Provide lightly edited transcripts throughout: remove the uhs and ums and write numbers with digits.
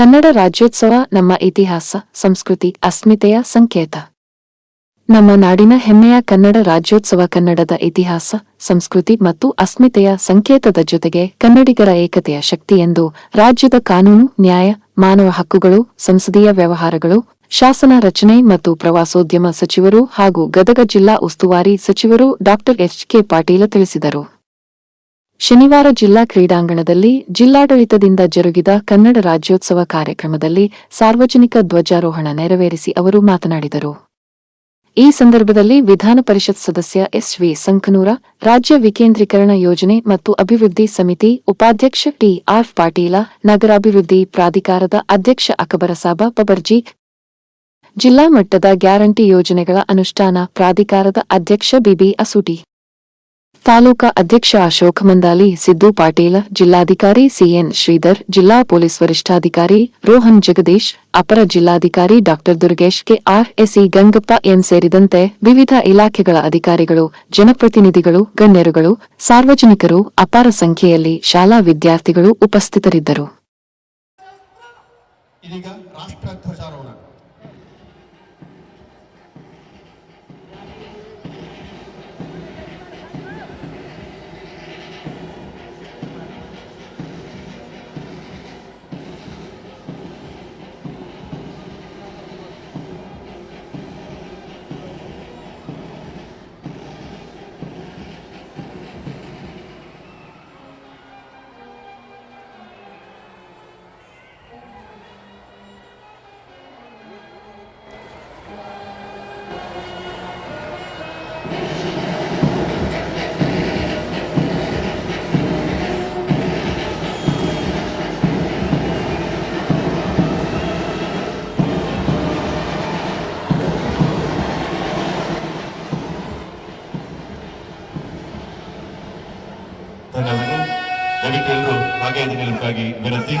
ಕನ್ನಡ ರಾಜ್ಯೋತ್ಸವ ನಮ್ಮ ಇತಿಹಾಸ, ಸಂಸ್ಕೃತಿ, ಅಸ್ಮಿತೆಯ ಸಂಕೇತ. ನಮ್ಮ ನಾಡಿನ ಹೆಮ್ಮೆಯ ಕನ್ನಡ ರಾಜ್ಯೋತ್ಸವ ಕನ್ನಡದ ಇತಿಹಾಸ, ಸಂಸ್ಕೃತಿ ಮತ್ತು ಅಸ್ಮಿತೆಯ ಸಂಕೇತದ ಜೊತೆಗೆ ಕನ್ನಡಿಗರ ಏಕತೆಯ ಶಕ್ತಿ ಎಂದು ರಾಜ್ಯದ ಕಾನೂನು, ನ್ಯಾಯ, ಮಾನವ ಹಕ್ಕುಗಳು, ಸಂಸದೀಯ ವ್ಯವಹಾರಗಳು, ಶಾಸನ ರಚನೆ ಮತ್ತು ಪ್ರವಾಸೋದ್ಯಮ ಸಚಿವರು ಹಾಗೂ ಗದಗ ಜಿಲ್ಲಾ ಉಸ್ತುವಾರಿ ಸಚಿವರು ಡಾ ಎಚ್.ಕೆ. ಪಾಟೀಲ ತಿಳಿಸಿದರು. ಶನಿವಾರ ಜಿಲ್ಲಾ ಕ್ರೀಡಾಂಗಣದಲ್ಲಿ ಜಿಲ್ಲಾಡಳಿತದಿಂದ ಜರುಗಿದ ಕನ್ನಡ ರಾಜ್ಯೋತ್ಸವ ಕಾರ್ಯಕ್ರಮದಲ್ಲಿ ಸಾರ್ವಜನಿಕ ಧ್ವಜಾರೋಹಣ ನೆರವೇರಿಸಿ ಅವರು ಮಾತನಾಡಿದರು. ಈ ಸಂದರ್ಭದಲ್ಲಿ ವಿಧಾನ ಪರಿಷತ್ ಸದಸ್ಯ ಎಸ್.ವಿ. ಸಂಕನೂರ, ರಾಜ್ಯ ವಿಕೇಂದ್ರೀಕರಣ ಯೋಜನೆ ಮತ್ತು ಅಭಿವೃದ್ಧಿ ಸಮಿತಿ ಉಪಾಧ್ಯಕ್ಷ ಟಿ.ಆರ್. ಪಾಟೀಲ, ನಗರಾಭಿವೃದ್ಧಿ ಪ್ರಾಧಿಕಾರದ ಅಧ್ಯಕ್ಷ ಅಕಬರಸಾಬ ಪಬರ್ಜಿ, ಜಿಲ್ಲಾ ಮಟ್ಟದ ಗ್ಯಾರಂಟಿ ಯೋಜನೆಗಳ ಅನುಷ್ಠಾನ ಪ್ರಾಧಿಕಾರದ ಅಧ್ಯಕ್ಷ ಬಿಬಿ ಅಸೂಟಿ, ತಾಲೂಕಾ ಅಧ್ಯಕ್ಷ ಅಶೋಕ್ ಮಂದಾಲಿ, ಸಿದ್ದು ಪಾಟೀಲ, ಜಿಲ್ಲಾಧಿಕಾರಿ ಸಿಎನ್ ಶ್ರೀಧರ್, ಜಿಲ್ಲಾ ಪೊಲೀಸ್ ವರಿಷ್ಠಾಧಿಕಾರಿ ರೋಹನ್ ಜಗದೀಶ್, ಅಪರ ಜಿಲ್ಲಾಧಿಕಾರಿ ಡಾ Durgesh K. R Gangappa N ಸೇರಿದಂತೆ ವಿವಿಧ ಇಲಾಖೆಗಳ ಅಧಿಕಾರಿಗಳು, ಜನಪ್ರತಿನಿಧಿಗಳು, ಗಣ್ಯರುಗಳು, ಸಾರ್ವಜನಿಕರು ಅಪಾರ ಸಂಖ್ಯೆಯಲ್ಲಿ ಶಾಲಾ ವಿದ್ಯಾರ್ಥಿಗಳು ಉಪಸ್ಥಿತರಿದ್ದರು. ಧನ್ಯವಾದಗಳು. ದಯವಿಟ್ಟು ಎಲ್ಲರೂ ಭಾಗಿಯಾಗಬೇಕಾಗಿ ವಿನಂತಿ.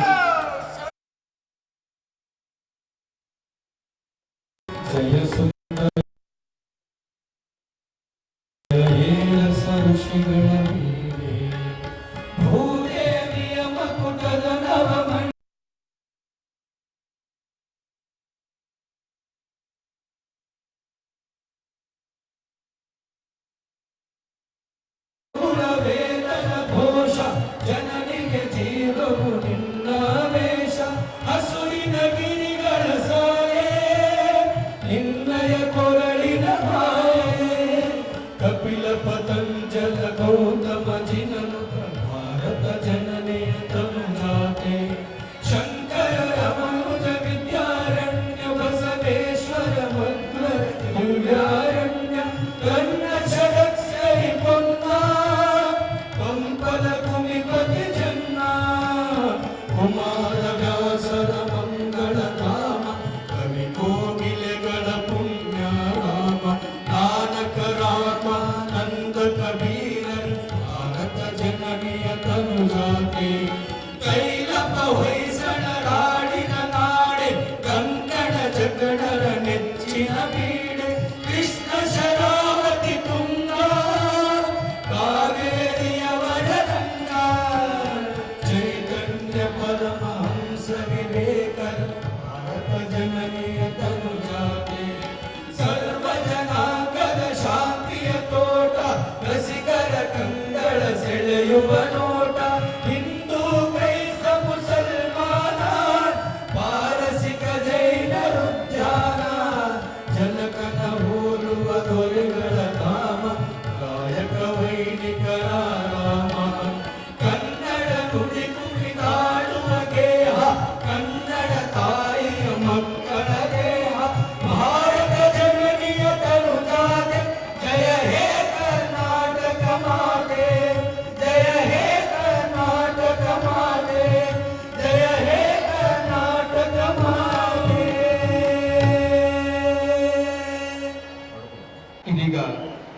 ಇದೀಗ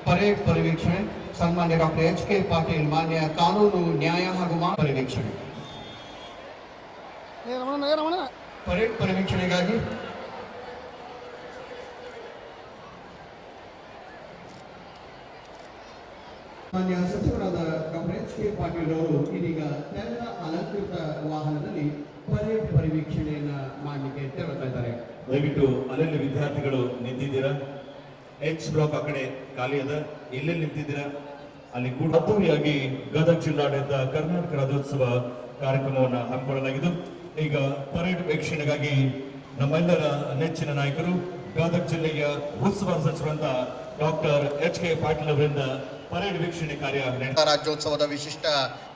ಪರೇಡ್ ಪರಿವೀಕ್ಷಣೆ ಸನ್ಮಾನ್ಯ ಡಾ ಎಚ್.ಕೆ. ಪಾಟೀಲ್ ಮಾನ್ಯ ಕಾನೂನು ನ್ಯಾಯ ಹಾಗೂ ಪರಿವೀಕ್ಷಣೆ. ಪರೇಡ್ ಪರಿವೀಕ್ಷಣೆಗಾಗಿ ಮಾನ್ಯ ಸಚಿವರಾದ ಡಾ ಎಚ್.ಕೆ. ಪಾಟೀಲ್ ಅವರು ಇದೀಗ ತೆರೆದ ಅಲಂಕೃತ ವಾಹನದಲ್ಲಿ ಪರೇಡ್ ಪರಿವೀಕ್ಷಣೆಯನ್ನ ಮಾಡಲಿಕ್ಕೆ ತೆರಳುತ್ತಾ ಇದ್ದಾರೆ. ದಯವಿಟ್ಟು ಅಲ್ಲೆಲ್ಲಿ ವಿದ್ಯಾರ್ಥಿಗಳು ನಿಂತಿದ್ದೀರಾ, ಎಚ್ ಬ್ಲಾಕ್ ಆ ಕಡೆ ಖಾಲಿ ಅದ, ಎಲ್ಲೆಲ್ಲಿ ನಿಂತಿದ್ದೀರಾ ಅಲ್ಲಿ ಕೂಡ ಅದ್ದೂರಿಯಾಗಿ ಗದಗ ಜಿಲ್ಲಾಡಳಿತ ಕರ್ನಾಟಕ ರಾಜ್ಯೋತ್ಸವ ಕಾರ್ಯಕ್ರಮವನ್ನು ಹಮ್ಮಿಕೊಳ್ಳಲಾಗಿದ್ದು, ಈಗ ಪರೇಡ್ ವೀಕ್ಷಣೆಗಾಗಿ ನಮ್ಮೆಲ್ಲರ ನೆಚ್ಚಿನ ನಾಯಕರು ಗದಗ ಜಿಲ್ಲೆಯ ಉತ್ಸವ ಸಚಿವರಂತ ಡಾಕ್ಟರ್ ಎಚ್.ಕೆ. ಪಾಟೀಲ್ ಅವರಿಂದ ಪರೇಡ್ ವೀಕ್ಷಣೆ ಕಾರ್ಯ ರಾಜ್ಯೋತ್ಸವದ ವಿಶಿಷ್ಟ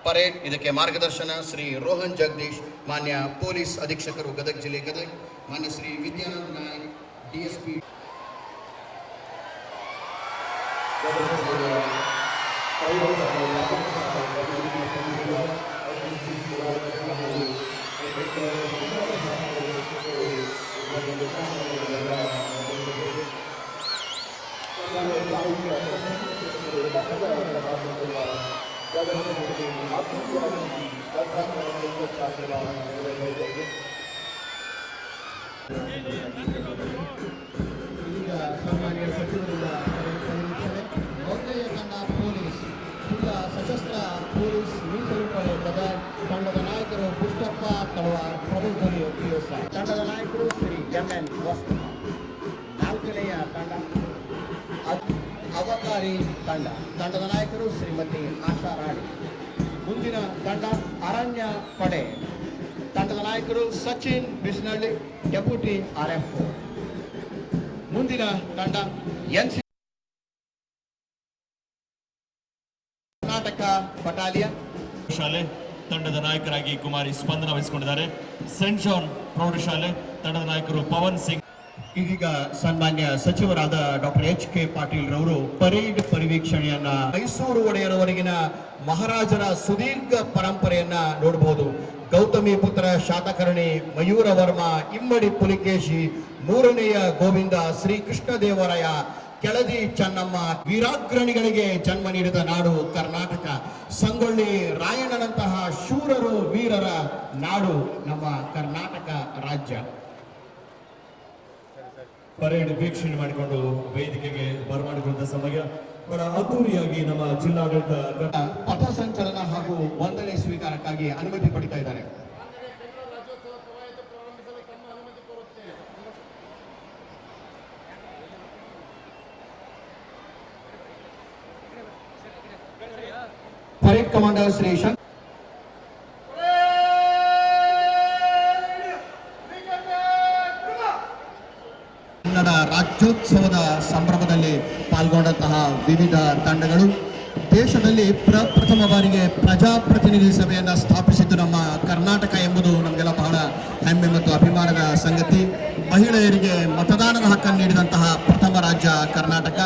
ಪರೇಡ್ ಇದಕ್ಕೆ ಮಾರ್ಗದರ್ಶನ ಶ್ರೀ ರೋಹನ್ ಜಗದೀಶ್, ಮಾನ್ಯ ಪೊಲೀಸ್ ಅಧೀಕ್ಷಕರು ಗದಗ ಜಿಲ್ಲೆ ಗದಗ, ಮಾನ್ಯ ಶ್ರೀ ವಿದ್ಯಾನಂದ ನಾಯಕ್ ಡಿಎಸ್ಪಿ. ಈಗ ಸಾಮಾನ್ಯ ಸಚಿವರಿಂದ ಮೌಲ್ಯ ತಂಡ ಪೊಲೀಸ್ ಜಿಲ್ಲಾ ಸಶಸ್ತ್ರ ಪೊಲೀಸ್ ಮೀಸಲು ಪಡೆ ಗದಗ ತಂಡದ ನಾಯಕರು ಪುಷ್ಟಪ್ಪ ತಳವಾರ್, ಪ್ರಭುಧ್ವನಿ ಪಿಎಸ್. ತಂಡದ ನಾಯಕರು ಶ್ರೀ ಎಂ.ಎನ್. ವಸ್ತ್ರ. ನಾಲ್ಕನೆಯ ತಂಡ ಅವಕಾರಿ ತಂಡ, ತಂಡದ ನಾಯಕರು ಶ್ರೀಮತಿ ಆಶಾ ರಾಣಿ. ಮುಂದಿನ ತಂಡ ಅರಣ್ಯ ಪಡೆ, ತಂಡದ ನಾಯಕರು ಸಚಿನ್ ಬಿಸ್ನಳ್ಳಿ, ಡೆಪ್ಯೂಟಿ RF. ಮುಂದಿನ ತಂಡ NC ಕರ್ನಾಟಕ ಬಟಾಲಿಯನ್ ಶಾಲೆ ತಂಡದ ನಾಯಕರಾಗಿ ಕುಮಾರಿ ಸ್ಪಂದನ ವಹಿಸಿಕೊಂಡಿದ್ದಾರೆ. ಸೆಂಟ್ ಜಾನ್ ಪ್ರೌಢಶಾಲೆ ತಂಡದ ನಾಯಕರು ಪವನ್ ಸಿಂಗ್. ಇದೀಗ ಸನ್ಮಾನ್ಯ ಸಚಿವರಾದ ಡಾಕ್ಟರ್ ಎಚ್.ಕೆ. ಪಾಟೀಲ್ ರವರು ಪರೇಡ್ ಪರಿವೀಕ್ಷಣೆಯನ್ನ ಮೈಸೂರು ಒಡೆಯರವರೆಗಿನ ಮಹಾರಾಜರ ಸುದೀರ್ಘ ಪರಂಪರೆಯನ್ನ ನೋಡಬಹುದು. ಗೌತಮಿ ಪುತ್ರ ಶಾತಕರ್ಣಿ, ಮಯೂರ ವರ್ಮ, ಇಮ್ಮಡಿ ಪುಲಿಕೇಶಿ, ಮೂರನೆಯ ಗೋವಿಂದ, ಶ್ರೀಕೃಷ್ಣ ದೇವರಾಯ, ಕೆಳದಿ ಚೆನ್ನಮ್ಮ, ವೀರಾಗ್ರಣಿಗಳಿಗೆ ಜನ್ಮ ನೀಡಿದ ನಾಡು ಕರ್ನಾಟಕ. ಸಂಗೊಳ್ಳಿ ರಾಯಣ್ಣನಂತಹ ಶೂರರು ವೀರರ ನಾಡು ನಮ್ಮ ಕರ್ನಾಟಕ ರಾಜ್ಯ. ಪರೇಡ್ ವೀಕ್ಷಣೆ ಮಾಡಿಕೊಂಡು ವೇದಿಕೆಗೆ ಬರಮಾಡಿಕೊಂಡ ಸಮಯ ಬಹಳ ಅದ್ದೂರಿಯಾಗಿ ನಮ್ಮ ಜಿಲ್ಲಾಡಳಿತ ಪಥಸಂಚಲನ ಹಾಗೂ ವಂದನೆ ಸ್ವೀಕಾರಕ್ಕಾಗಿ ಅನುಮತಿ ಪಡಿತಾ ಇದ್ದಾರೆ. ಪರೇಡ್ ಕಮಾಂಡರ್ ಶ್ರೀ ಕನ್ನಡ ರಾಜ್ಯೋತ್ಸವದ ಸಂಭ್ರಮದಲ್ಲಿ ಪಾಲ್ಗೊಂಡಂತಹ ವಿವಿಧ ತಂಡಗಳು ದೇಶದಲ್ಲಿ ಪ್ರಥಮ ಬಾರಿಗೆ ಪ್ರಜಾಪ್ರತಿನಿಧಿ ಸಭೆಯನ್ನು ಸ್ಥಾಪಿಸಿದ್ದು ನಮ್ಮ ಕರ್ನಾಟಕ ಎಂಬುದು ನಮಗೆಲ್ಲ ಬಹಳ ಹೆಮ್ಮೆ ಮತ್ತು ಅಭಿಮಾನದ ಸಂಗತಿ. ಮಹಿಳೆಯರಿಗೆ ಮತದಾನದ ಹಕ್ಕನ್ನು ನೀಡಿದಂತಹ ಪ್ರಥಮ ರಾಜ್ಯ ಕರ್ನಾಟಕ.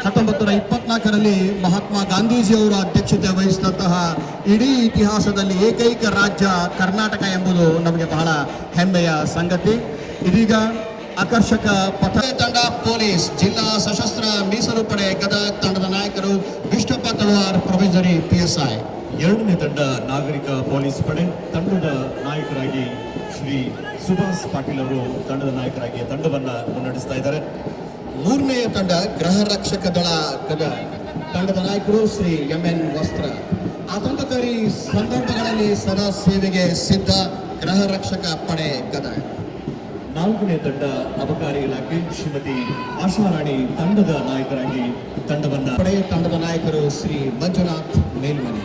1924ರಲ್ಲಿ ಮಹಾತ್ಮ ಗಾಂಧೀಜಿಯವರ ಅಧ್ಯಕ್ಷತೆ ವಹಿಸಿದಂತಹ ಇಡೀ ಇತಿಹಾಸದಲ್ಲಿ ಏಕೈಕ ರಾಜ್ಯ ಕರ್ನಾಟಕ ಎಂಬುದು ನಮಗೆ ಬಹಳ ಹೆಮ್ಮೆಯ ಸಂಗತಿ. ಇದೀಗ ಆಕರ್ಷಕ ಪಥ ತಂಡ ಪೊಲೀಸ್ ಜಿಲ್ಲಾ ಸಶಸ್ತ್ರ ಮೀಸಲು ಪಡೆ ಗದಗ ತಂಡದ ನಾಯಕರು ಪುಷ್ಟಪ್ಪ ತಳವಾರ್, ಪ್ರೊಫೆಸರ್ PSI. ಎರಡನೇ ತಂಡ ನಾಗರಿಕ ಪೊಲೀಸ್ ಪಡೆ ತಂಡದ ನಾಯಕರಾಗಿ ಶ್ರೀ ಸುಭಾಷ್ ಪಾಟೀಲ್ ಅವರು ತಂಡದ ನಾಯಕರಾಗಿ ತಂಡವನ್ನ ಮುನ್ನಡೆಸ್ತಾ ಇದ್ದಾರೆ. ಮೂರನೆಯ ತಂಡ ಗೃಹ ರಕ್ಷಕ ದಳ ಗದಗ ತಂಡದ ನಾಯಕರು ಶ್ರೀ M.N. ವಸ್ತ್ರ. ಆತಂಕಕಾರಿ ಸಂದರ್ಭಗಳಲ್ಲಿ ಸದಾ ಸೇವೆಗೆ ಸಿದ್ಧ ಗೃಹ ರಕ್ಷಕ ಪಡೆ ಗದಗ. ನಾಲ್ಕನೇ ತಂಡ ಅಬಕಾರಿ ಇಲಾಖೆ ಶ್ರೀಮತಿ ಆಶಾರಾಣಿ ತಂಡದ ನಾಯಕರಾಗಿ ತಂಡವನ್ನ ಪಡೆ ತಂಡದ ನಾಯಕರು ಶ್ರೀ ಮಂಜುನಾಥ್ ಮೇಲ್ಮನೆ.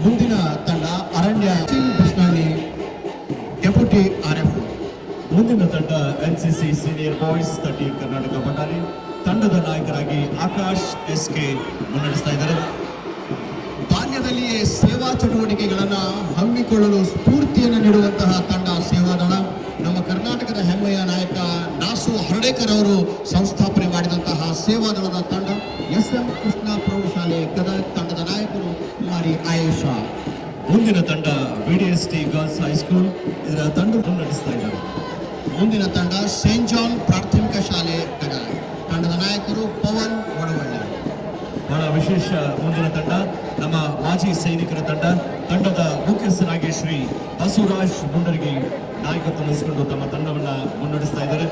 ಮುಂದಿನ ತಂಡ ಅರಣ್ಯ ಕೃಷ್ಣಾಣಿ, ಡೆಪ್ಯೂಟಿ RF. ಮುಂದಿನ ತಂಡ NCC senior boys 30 Karnataka battalion ತಂಡದ ನಾಯಕರಾಗಿ ಆಕಾಶ್ SK ಮುನ್ನಡೆಸ್ತಾ ಇದ್ದಾರೆ. ಬಾಲ್ಯದಲ್ಲಿಯೇ ಸೇವಾ ಚಟುವಟಿಕೆಗಳನ್ನು ಹಮ್ಮಿಕೊಳ್ಳಲು ಸ್ಫೂರ್ತಿಯನ್ನು ನೀಡುವಂತಹ ತಂಡ ಸೇವಾದಳ. ನಮ್ಮ ಕರ್ನಾಟಕದ ಹೆಮ್ಮೆಯ ನಾಯಕ ನಾಸು ಹರ್ಡೇಕರ್ ಅವರು ಸಂಸ್ಥಾಪನೆ ಮಾಡಿದಂತಹ ಸೇವಾದಳದ ತಂಡ SM ಕೃಷ್ಣ ಪ್ರೌಢಶಾಲೆ ಗದಗ ತಂಡದ ನಾಯಕರು ಕುಮಾರಿ ಆಯೇಷಾ. ಮುಂದಿನ ತಂಡ VDST ಗರ್ಲ್ಸ್ ಹೈಸ್ಕೂಲ್ ಇದರ ತಂಡ ಮುನ್ನಡೆಸ್ತಾ ಇದ್ದಾರೆ. ಮುಂದಿನ ತಂಡ ಸೇಂಟ್ ಜಾನ್ ಪ್ರಾಥಮಿಕ ಶಾಲೆ ಗದಗ ತಂಡದ ನಾಯಕರು ಪವನ್ ಒಡವಳ್ಳಿ. ಬಹಳ ವಿಶೇಷ ಮುಂದಿನ ತಂಡ ನಮ್ಮ ಮಾಜಿ ಸೈನಿಕರ ತಂಡ. ತಂಡದ ಮುಖ್ಯಸ್ಥರಾಗಿ ಶ್ರೀ ಬಸವರಾಜ್ ಮುಂಡರ್ಗಿ ನಾಯಕತ್ವ ವಹಿಸಿಕೊಂಡು ತಮ್ಮ ತಂಡವನ್ನ ಮುನ್ನಡೆಸ್ತಾ ಇದ್ದಾರೆ.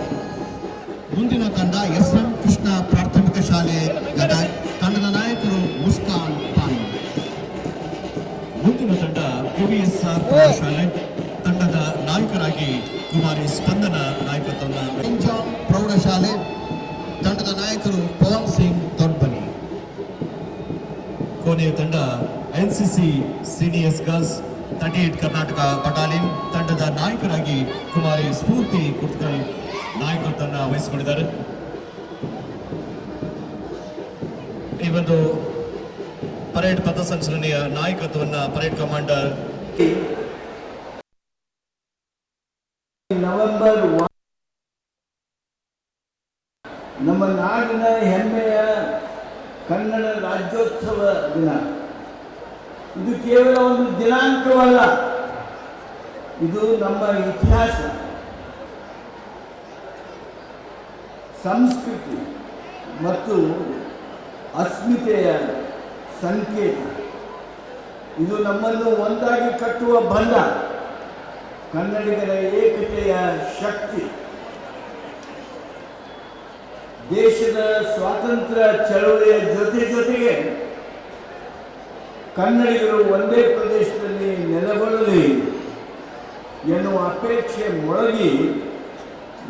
ಮುಂದಿನ ತಂಡ SM ಕೃಷ್ಣ ಪ್ರಾಥಮಿಕ ಶಾಲೆ ಗದಗ ತಂಡದ ನಾಯಕರು ಮುಸ್ಕಾನ್ ಪಾಂಡೆ. KVSR ಪ್ರೌಢಶಾಲೆ ತಂಡದ ನಾಯಕರಾಗಿ ಕುಮಾರಿ ಸ್ಪಂದನ ನಾಯಕತ್ವವನ್ನು ಸೆಂಟ್ ಜಾನ್ ಪ್ರೌಢಶಾಲೆ ತಂಡದ ನಾಯಕರು ಪವನ್ ಸಿಂಗ್ ದೊಡ್ಬನಿ. ಕೊನೆಯ ತಂಡ NCC seniors girls 38 Karnataka battalion ತಂಡದ ನಾಯಕರಾಗಿ ಕುಮಾರಿ ಸ್ಫೂರ್ತಿ ಕುಟ್ಕಲ್ ನಾಯಕತ್ವವನ್ನು ವಹಿಸಿಕೊಂಡಿದ್ದಾರೆ. ಈ ಒಂದು ಪರೇಡ್ ಪಥಸಂಚಲನೆಯ ನಾಯಕತ್ವವನ್ನು ಪರೇಡ್ ಕಮಾಂಡರ್ ನವೆಂಬರ್ 1 ನಮ್ಮ ನಾಡಿನ ಹೆಮ್ಮೆಯ ಕನ್ನಡ ರಾಜ್ಯೋತ್ಸವ ದಿನ. ಇದು ಕೇವಲ ಒಂದು ದಿನಾಂಕವಲ್ಲ, ಇದು ನಮ್ಮ ಇತಿಹಾಸ, ಸಂಸ್ಕೃತಿ ಮತ್ತು ಅಸ್ಮಿತೆಯ ಸಂಕೇತ. ಇದು ನಮ್ಮನ್ನು ಒಂದಾಗಿ ಕಟ್ಟುವ ಬಂಧ, ಕನ್ನಡಿಗರ ಏಕತೆಯ ಶಕ್ತಿ. ದೇಶದ ಸ್ವಾತಂತ್ರ್ಯ ಚಳವಳಿಯ ಜೊತೆಗೆ ಕನ್ನಡಿಗರು ಒಂದೇ ಪ್ರದೇಶದಲ್ಲಿ ನೆಲೆಗೊಳ್ಳಲಿ ಎನ್ನುವ ಅಪೇಕ್ಷೆ ಮೊಳಗಿ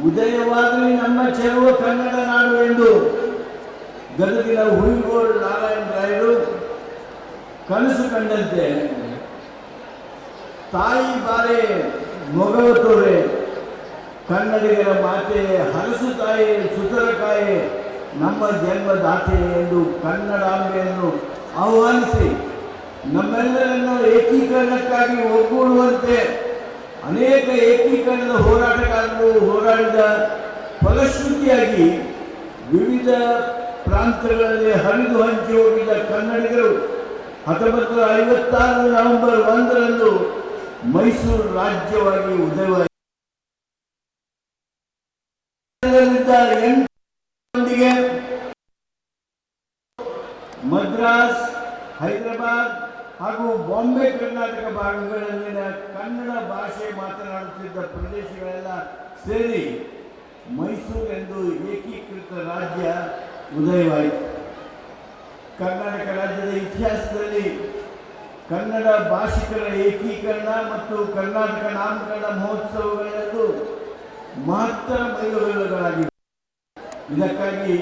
ಉದಯವಾಗಲಿ ನಮ್ಮ ಚೆಲುವ ಕನ್ನಡ ನಾಡು ಎಂದು ಗದಗಿನ ಹುಯಿಗೋಳ್ ನಾರಾಯಣ ರಾಯರು ಕನಸು ಕಂಡಂತೆ ತಾಯಿ ಬಾರೆ ಮೊಗವ ತೋರೆ ಕನ್ನಡಿಗರ ಮಾತೆ ಹರಸು ತಾಯಿ ಸುತರಕಾಯಿ ನಮ್ಮ ಜನ್ಮದಾತೆ ಎಂದು ಕನ್ನಡಾಂಬೆಯನ್ನು ಆಹ್ವಾನಿಸಿ ನಮ್ಮೆಲ್ಲರನ್ನು ಏಕೀಕರಣಕ್ಕಾಗಿ ಒಗ್ಗೂಡುವಂತೆ ಅನೇಕ ಏಕೀಕರಣದ ಹೋರಾಟಗಾರರು ಹೋರಾಡಿದ ಫಲಶ್ರುತಿಯಾಗಿ ವಿವಿಧ ಪ್ರಾಂತ್ಯಗಳಲ್ಲಿ ಹರಿದು ಹಂಚಿ ಹೋಗಿದ್ದ ಕನ್ನಡಿಗರು 1956 ನವೆಂಬರ್ 1ರಂದು ಮೈಸೂರು ರಾಜ್ಯವಾಗಿ ಉದಯವಾಯಿತು. ಮದ್ರಾಸ್, ಹೈದರಾಬಾದ್ ಹಾಗೂ ಬಾಂಬೆ ಕರ್ನಾಟಕ ಭಾಗಗಳಲ್ಲಿನ ಕನ್ನಡ ಭಾಷೆ ಮಾತನಾಡುತ್ತಿದ್ದ ಪ್ರದೇಶಗಳೆಲ್ಲ ಸೇರಿ ಮೈಸೂರು ಎಂದು ಏಕೀಕೃತ ರಾಜ್ಯ ಉದಯವಾಯಿತು. ಕರ್ನಾಟಕ ರಾಜ್ಯದ ಇತಿಹಾಸದಲ್ಲಿ ಕನ್ನಡ ಭಾಷಿಕರ ಏಕೀಕರಣ ಮತ್ತು ಕರ್ನಾಟಕ ನಾಮಕರಣ ಮಹೋತ್ಸವಗಳೆಂದು ಮಹತ್ತರ ಮೈಲುಗಲ್ಲುಗಳಾಗಿವೆ. ಇದಕ್ಕಾಗಿ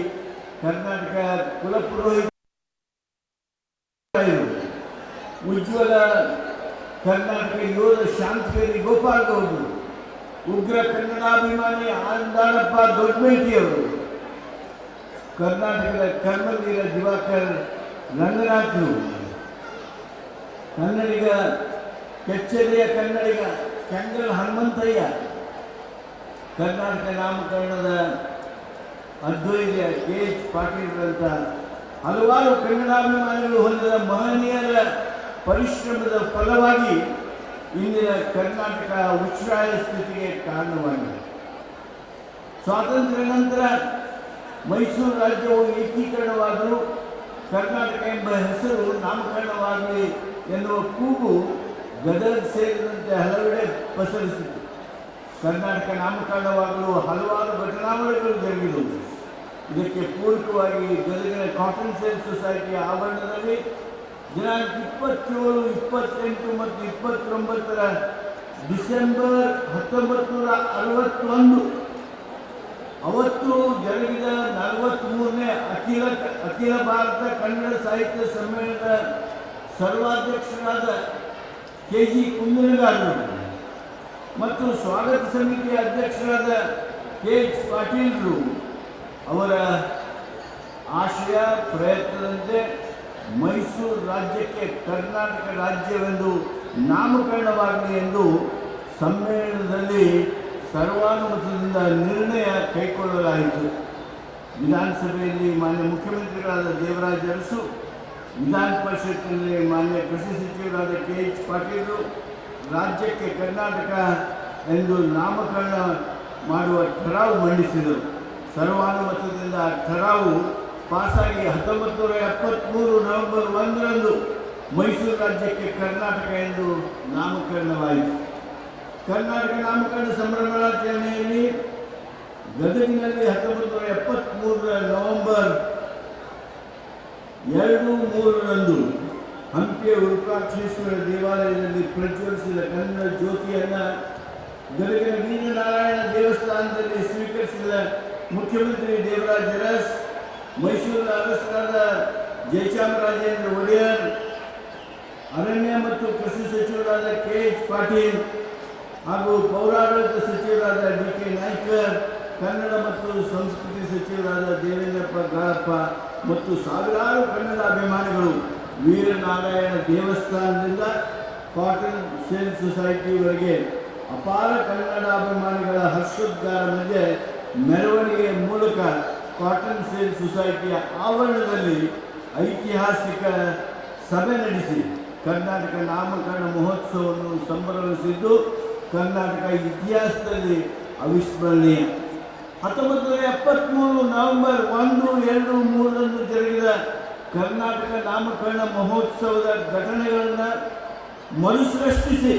ಕರ್ನಾಟಕ ಕುಲಪುರೋಹಿತ ಉಜ್ವಲ ಕರ್ನಾಟಕ ಯೋಧ ಶಾಂತವೇರಿ ಗೋಪಾಲ್ ಗೌಡರು, ಉಗ್ರ ಕನ್ನಡಾಭಿಮಾನಿ ಆನಂದಾಳಪ್ಪ ದೊಡ್ಡಮೇಟಿಯವರು, ಕರ್ನಾಟಕದ ಕರ್ಮವೀರ ದಿವಾಕರ್ ರಂಗನಾಥರು, ಕನ್ನಡಿಗ ಕೆಚ್ಚೆದೆಯ ಕನ್ನಡಿಗ ಕೆಂಗಲ್ ಹನುಮಂತಯ್ಯ, ಕರ್ನಾಟಕ ನಾಮಕರಣದ ಅದ್ವೈತ KH ಪಾಟೀಲ್ರಂಥ ಹಲವಾರು ಕನ್ನಡಾಭಿಮಾನಿಗಳು ಹೊಂದಿದ ಮಹನೀಯರ ಪರಿಶ್ರಮದ ಫಲವಾಗಿ ಇಂದಿನ ಕರ್ನಾಟಕ ಉಚ್ಛ್ರಾಯ ಸ್ಥಿತಿಗೆ ಕಾರಣವಾಗಿದೆ. ಸ್ವಾತಂತ್ರ್ಯ ನಂತರ ಮೈಸೂರು ರಾಜ್ಯವು ಏಕೀಕರಣವಾದರೂ ಕರ್ನಾಟಕ ಎಂಬ ಹೆಸರು ನಾಮಕರಣವಾಗಲಿ ಎನ್ನುವ ಕೂಗು ಗದಗ ಸೇರಿದಂತೆ ಹಲವೆಡೆ ಪಸರಿಸಿತು. ಕರ್ನಾಟಕ ನಾಮಕರಣವಾಗಲು ಹಲವಾರು ಘಟನಾವಳಿಗಳು ಜರುಗಿದವು. ಇದಕ್ಕೆ ಪೂರಕವಾಗಿ ಗದಗಿನ ಕಾಟನ್ ಸೇಲ್ ಸೊಸೈಟಿಯ ಆವರಣದಲ್ಲಿ ದಿನಾಂಕ 27, 28 ಮತ್ತು 29 ಡಿಸೆಂಬರ್ 1961 ಅವತ್ತು ಜರುಗಿದ 43ನೇ ಅಖಿಲ ಭಾರತ ಕನ್ನಡ ಸಾಹಿತ್ಯ ಸಮ್ಮೇಳನದ ಸರ್ವಾಧ್ಯಕ್ಷರಾದ KG ಕುಂದನಗಾರರು ಮತ್ತು ಸ್ವಾಗತ ಸಮಿತಿಯ ಅಧ್ಯಕ್ಷರಾದ KH ಪಾಟೀಲ್ರು ಅವರ ಆಶಯ ಪ್ರಯತ್ನದಂತೆ ಮೈಸೂರು ರಾಜ್ಯಕ್ಕೆ ಕರ್ನಾಟಕ ರಾಜ್ಯವೆಂದು ನಾಮಕರಣವಾಗಲಿ ಎಂದು ಸಮ್ಮೇಳನದಲ್ಲಿ ಸರ್ವಾನುಮತದಿಂದ ನಿರ್ಣಯ ಕೈಗೊಳ್ಳಲಾಯಿತು. ವಿಧಾನಸಭೆಯಲ್ಲಿ ಮಾನ್ಯ ಮುಖ್ಯಮಂತ್ರಿಗಳಾದ ದೇವರಾಜ ಅರಸು, ವಿಧಾನ ಪರಿಷತ್ತಿನಲ್ಲಿ ಮಾನ್ಯ ಕೃಷಿ ಸಚಿವರಾದ KH ಪಾಟೀಲರು ರಾಜ್ಯಕ್ಕೆ ಕರ್ನಾಟಕ ಎಂದು ನಾಮಕರಣ ಮಾಡುವ ಠರಾವು ಮಂಡಿಸಿದರು. ಸರ್ವಾನುಮತದಿಂದ ಠರಾವು ಪಾಸಾಗಿ 1973 ನವೆಂಬರ್ 1ರಂದು ಮೈಸೂರು ರಾಜ್ಯಕ್ಕೆ ಕರ್ನಾಟಕ ಎಂದು ನಾಮಕರಣವಾಯಿತು. ಕರ್ನಾಟಕ ನಾಮಕರಣ ಸಂಭ್ರಮಾಚರಣೆಯಲ್ಲಿ ಗದಗಿನಲ್ಲಿ 1973 ನವೆಂಬರ್ 2, 3ರಂದು ಹಂಪಿಯ ವಿರೂಪಾಕ್ಷೇಶ್ವರ ದೇವಾಲಯದಲ್ಲಿ ಪ್ರಜ್ವಲಿಸಿದ ಕನ್ನಡ ಜ್ಯೋತಿಯನ್ನು ಗದಗಿನ ವೀರನಾರಾಯಣ ದೇವಸ್ಥಾನದಲ್ಲಿ ಸ್ವೀಕರಿಸಿದ ಮುಖ್ಯಮಂತ್ರಿ ದೇವರಾಜ ಅರಸ್, ಮೈಸೂರಿನ ಅರಸರಾದ ಜಯಚಾಮರಾಜೇಂದ್ರ ಒಡೆಯರ್, ಅರಣ್ಯ ಮತ್ತು ಕೃಷಿ ಸಚಿವರಾದ ಕೆ.ಎಚ್. ಪಾಟೀಲ್ ಹಾಗೂ ಪೌರಾಡಳಿತ ಸಚಿವರಾದ ಡಿ.ಕೆ. ನಾಯ್ಕರ್, ಕನ್ನಡ ಮತ್ತು ಸಂಸ್ಕೃತಿ ಸಚಿವರಾದ ದೇವೇಂದ್ರಪ್ಪ ಗಾಳಪ್ಪ ಮತ್ತು ಸಾವಿರಾರು ಕನ್ನಡ ಅಭಿಮಾನಿಗಳು ವೀರನಾರಾಯಣ ದೇವಸ್ಥಾನದಿಂದ ಕಾಟನ್ ಸೇಲ್ ಸೊಸೈಟಿವರೆಗೆ ಅಪಾರ ಕನ್ನಡಾಭಿಮಾನಿಗಳ ಹರ್ಷೋದ್ಗಾರ ಮಧ್ಯೆ ಮೆರವಣಿಗೆಯ ಮೂಲಕ ಕಾಟನ್ ಸೇಲ್ ಸೊಸೈಟಿಯ ಆವರಣದಲ್ಲಿ ಐತಿಹಾಸಿಕ ಸಭೆ ನಡೆಸಿ ಕರ್ನಾಟಕ ನಾಮಕರಣ ಮಹೋತ್ಸವವನ್ನು ಸಂಭ್ರಮಿಸಿದ್ದು ಕರ್ನಾಟಕ ಇತಿಹಾಸದಲ್ಲಿ ಅವಿಸ್ಮರಣೀಯ. 1973 ನವೆಂಬರ್ 1, 2, 3 ಜರುಗಿದ ಕರ್ನಾಟಕ ನಾಮಕರಣ ಮಹೋತ್ಸವದ ಘಟನೆಗಳನ್ನು ಮರುಸೃಷ್ಟಿಸಿ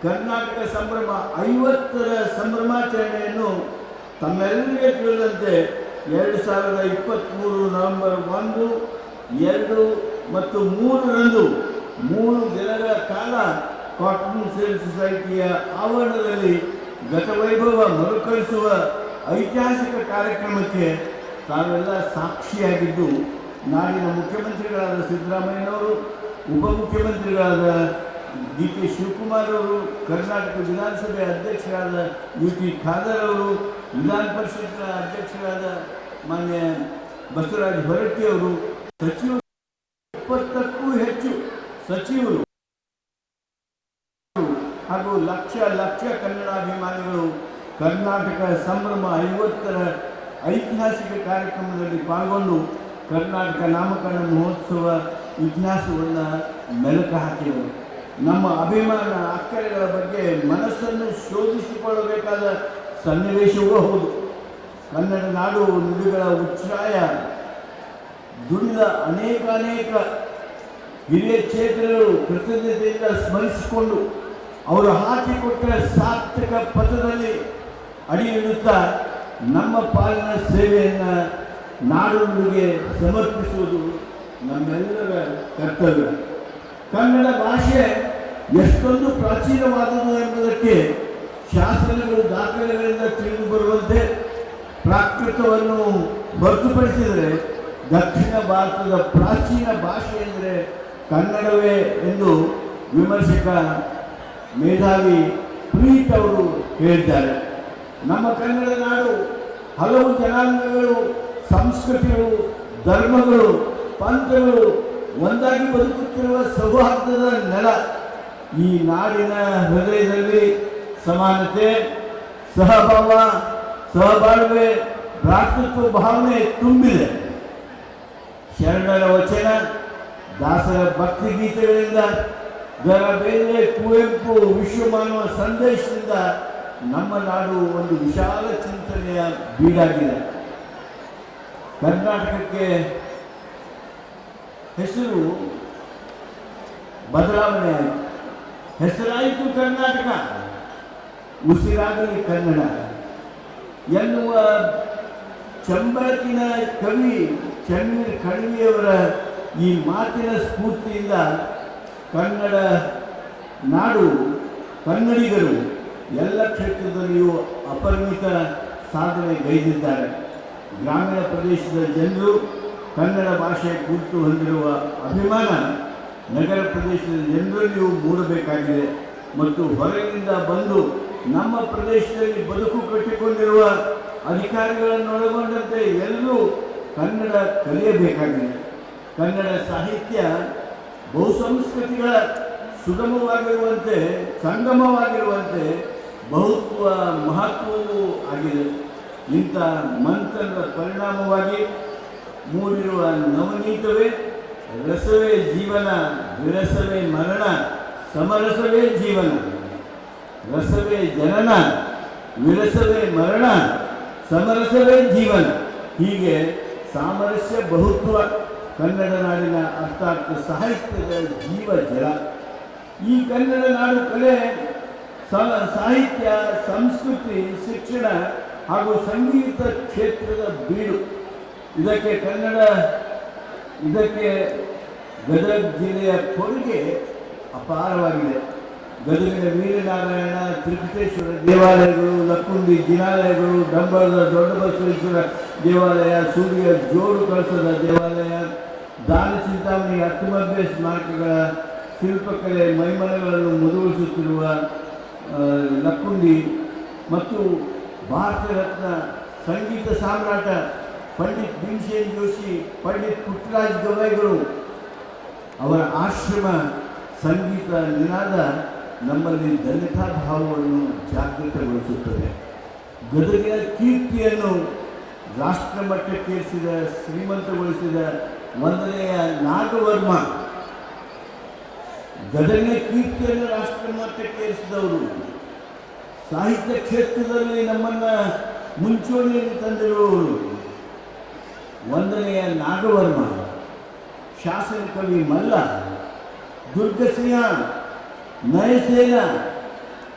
ಕರ್ನಾಟಕ ಸಂಭ್ರಮ 50ರ ಸಂಭ್ರಮಾಚರಣೆಯನ್ನು ತಮ್ಮೆಲ್ಲರಿಗೆ ತಿಳಿದಂತೆ 2023 ನವೆಂಬರ್ 1, 2 ಮತ್ತು 3ರಂದು 3 ದಿನಗಳ ಕಾಲ ಕಾಟನ್ ಸೇಲ್ ಸೊಸೈಟಿಯ ಆವರಣದಲ್ಲಿ ಗತವೈಭವ ಮರುಕಳಿಸುವ ಐತಿಹಾಸಿಕ ಕಾರ್ಯಕ್ರಮಕ್ಕೆ ತಾವೆಲ್ಲ ಸಾಕ್ಷಿಯಾಗಿದ್ದು ನಾಡಿನ ಮುಖ್ಯಮಂತ್ರಿಗಳಾದ ಸಿದ್ದರಾಮಯ್ಯನವರು, ಉಪಮುಖ್ಯಮಂತ್ರಿಗಳಾದ ಡಿ.ಕೆ. ಶಿವಕುಮಾರ್ ಅವರು, ಕರ್ನಾಟಕ ವಿಧಾನಸಭೆ ಅಧ್ಯಕ್ಷರಾದ ಯು.ಟಿ. ಖಾದರ್ ಅವರು, ವಿಧಾನ ಪರಿಷತ್ನ ಅಧ್ಯಕ್ಷರಾದ ಮಾನ್ಯ ಬಸವರಾಜ ಹೊರಟ್ಟಿ ಅವರು, ಸಚಿವರು 20ಕ್ಕೂ ಹೆಚ್ಚು ಸಚಿವರು ಹಾಗೂ ಲಕ್ಷ ಕನ್ನಡಾಭಿಮಾನಿಗಳು ಕರ್ನಾಟಕ ಸಂಭ್ರಮ 50ರ ಐತಿಹಾಸಿಕ ಕಾರ್ಯಕ್ರಮದಲ್ಲಿ ಪಾಲ್ಗೊಂಡು ಕರ್ನಾಟಕ ನಾಮಕರಣ ಮಹೋತ್ಸವ ಇತಿಹಾಸವನ್ನು ಮೆಲುಕು ಹಾಕಿದರು. ನಮ್ಮ ಅಭಿಮಾನ ಅಕ್ಕರೆಗಳ ಬಗ್ಗೆ ಮನಸ್ಸನ್ನು ಶೋಧಿಸಿಕೊಳ್ಳಬೇಕಾದ ಸನ್ನಿವೇಶವೂ ಹೌದು. ಕನ್ನಡ ನಾಡು ನುಡಿಗಳ ಉಚ್ಛ್ರಾಯ ದುಡಿದ ಅನೇಕ ಹಿರಿಯ ಚೇತನರು ಕೃತಜ್ಞತೆಯಿಂದ ಸ್ಮರಿಸಿಕೊಂಡು ಅವರು ಹಾಕಿಕೊಟ್ಟ ಸಾರ್ಥಕ ಪಥದಲ್ಲಿ ಅಡಿಯಿಡುತ್ತಾ ನಮ್ಮ ಪಾಲಿನ ಸೇವೆಯನ್ನು ನಾಡುಗಳಿಗೆ ಸಮರ್ಪಿಸುವುದು ನಮ್ಮೆಲ್ಲರ ಕರ್ತವ್ಯ. ಕನ್ನಡ ಭಾಷೆ ಎಷ್ಟೊಂದು ಪ್ರಾಚೀನವಾದುದು ಎಂಬುದಕ್ಕೆ ಶಾಸನಗಳು ದಾಖಲೆಗಳಿಂದ ತಿಳಿದು ಬರುವಂತೆ ಪ್ರಾಕೃತವನ್ನು ಹೊರತುಪಡಿಸಿದರೆ ದಕ್ಷಿಣ ಭಾರತದ ಪ್ರಾಚೀನ ಭಾಷೆ ಎಂದರೆ ಕನ್ನಡವೇ ಎಂದು ವಿಮರ್ಶಕ ಮೇಧಾವಿ ಪ್ರೀತ್ ಅವರು ಹೇಳಿದ್ದಾರೆ. ನಮ್ಮ ಕನ್ನಡ ನಾಡು ಹಲವು ಜನಾಂಗಗಳು, ಸಂಸ್ಕೃತಿಗಳು, ಧರ್ಮಗಳು, ಪಂಥಗಳು ಒಂದಾಗಿ ಬದುಕುತ್ತಿರುವ ಸೌಹಾರ್ದದ ನೆಲ. ಈ ನಾಡಿನ ಹೃದಯದಲ್ಲಿ ಸಮಾನತೆ, ಸಹಭಾವ, ಸಹಬಾಳ್ವೆ, ಭ್ರಾತೃತ್ವ ಭಾವನೆ ತುಂಬಿದೆ. ಶರಣರ ವಚನ, ದಾಸರ ಭಕ್ತಿಗೀತೆಗಳಿಂದ, ದರ ಬೇಂದ್ರೆ, ಕುವೆಂಪು, ವಿಶ್ವಮಾನವ ಸಂದೇಶದಿಂದ ನಮ್ಮ ನಾಡು ಒಂದು ವಿಶಾಲ ಚಿಂತನೆಯ ಬೀಡಾಗಿದೆ. ಕರ್ನಾಟಕಕ್ಕೆ ಹೆಸರು ಬದಲಾವಣೆ ಆಯಿತು. ಹೆಸರಾಯಿತು ಕರ್ನಾಟಕ, ಉಸಿರಾಗಲಿ ಕನ್ನಡ ಎನ್ನುವ ಚಂಬರಕಿನ ಕವಿ ಚನ್ನವೀರ ಕಣವಿಯವರ ಈ ಮಾತಿನ ಸ್ಫೂರ್ತಿಯಿಂದ ಕನ್ನಡ ನಾಡು, ಕನ್ನಡಿಗರು ಎಲ್ಲ ಕ್ಷೇತ್ರದಲ್ಲಿಯೂ ಅಪರಿಮಿತ ಸಾಧನೆ ಗೈದಿದ್ದಾರೆ. ಗ್ರಾಮೀಣ ಪ್ರದೇಶದ ಜನರು ಕನ್ನಡ ಭಾಷೆ ಕುರಿತು ಹೊಂದಿರುವ ಅಭಿಮಾನ ನಗರ ಪ್ರದೇಶದ ಜನರಲ್ಲಿಯೂ ಮೂಡಬೇಕಾಗಿದೆ ಮತ್ತು ಹೊರಗಿನಿಂದ ಬಂದು ನಮ್ಮ ಪ್ರದೇಶದಲ್ಲಿ ಬದುಕು ಕಟ್ಟಿಕೊಂಡಿರುವ ಅಧಿಕಾರಿಗಳನ್ನೊಳಗೊಂಡಂತೆ ಎಲ್ಲರೂ ಕನ್ನಡ ಕಲಿಯಬೇಕಾಗಿದೆ. ಕನ್ನಡ ಸಾಹಿತ್ಯ ಬಹುಸಂಸ್ಕೃತಿಗಳ ಸುಗಮವಾಗಿರುವಂತೆ, ಸಂಗಮವಾಗಿರುವಂತೆ ಬಹುತ್ವ ಮಹತ್ವವೂ ಆಗಿದೆ. ಇಂಥ ಮಂಥನದ ಪರಿಣಾಮವಾಗಿ ಮೂಡಿರುವ ನವನೀತವೇ ರಸವೇ ಜೀವನ, ವಿರಸವೇ ಮರಣ, ಸಮರಸವೇ ಜೀವನ. ರಸವೇ ಜನನ, ವಿರಸವೇ ಮರಣ, ಸಮರಸವೇ ಜೀವನ. ಹೀಗೆ ಸಾಮರಸ್ಯ ಬಹುತ್ವ ಕನ್ನಡ ನಾಡಿನ ಅರ್ಥಾತ್ ಸಾಹಿತ್ಯದ ಜೀವ ಜಲ. ಈ ಕನ್ನಡ ನಾಡು ಕಲೆ, ಸಾಹಿತ್ಯ, ಸಂಸ್ಕೃತಿ, ಶಿಕ್ಷಣ ಹಾಗೂ ಸಂಗೀತ ಕ್ಷೇತ್ರದ ಬೀಡು. ಇದಕ್ಕೆ ಗದಗ ಜಿಲ್ಲೆಯ ಕೊಡುಗೆ ಅಪಾರವಾಗಿದೆ. ಗದಗಿನ ವೀರನಾರಾಯಣ, ತ್ರಿಕುಟೇಶ್ವರ ದೇವಾಲಯಗಳು, ಲಕ್ಕುಂಡಿ ಜಿನಾಲಯಗಳು, ಡಂಬರದ ದೊಡ್ಡಬಸವೇಶ್ವರ ದೇವಾಲಯ, ಸೂರ್ಯ ಜೋಡು ಕಳಸದ ದೇವಾಲಯ, ದಾನ ಚಿಂತಾಮಣಿ ಹತ್ತುಮಬ್ಬೆ ಸ್ಮಾರಕಗಳ ಶಿಲ್ಪಕಲೆ ಮೈಮನಗಳನ್ನು ಮುದುಗೊಳಿಸುತ್ತಿರುವ ಲಕ್ಕುಂಡಿ ಮತ್ತು ಭಾರತ ರತ್ನ ಸಂಗೀತ ಸಾಮ್ರಾಟ ಪಂಡಿತ್ ಭೀಮಸೇನ್ ಜೋಶಿ, ಪಂಡಿತ್ ಪುಟ್ಟರಾಜ್ ಗವಾಯಿಗಳು ಅವರ ಆಶ್ರಮ ಸಂಗೀತ ನಿನಾದ ನಮ್ಮಲ್ಲಿ ಧನ್ಯತಾ ಭಾವವನ್ನು ಜಾಗೃತಗೊಳಿಸುತ್ತದೆ. ಗದಗಿನ ಕೀರ್ತಿಯನ್ನು ರಾಷ್ಟ್ರ ಮಟ್ಟಕ್ಕೇರಿಸಿದ, ಶ್ರೀಮಂತಗೊಳಿಸಿದ 1ನೇ ನಾಗವರ್ಮ, ಗದಗಿನ ಕೀರ್ತಿಯನ್ನು ರಾಷ್ಟ್ರ ಮಟ್ಟಕ್ಕೇರಿಸಿದವರು, ಸಾಹಿತ್ಯ ಕ್ಷೇತ್ರದಲ್ಲಿ ನಮ್ಮನ್ನು ಮುಂಚೂಣಿಯಲ್ಲಿ ತಂದಿರುವವರು 1ನೇ ನಾಗವರ್ಮ, ಶಾಸನ ಕವಿ ಮಲ್ಲ, ದುರ್ಗಸಿಂಹ, ನಯಸೇನ,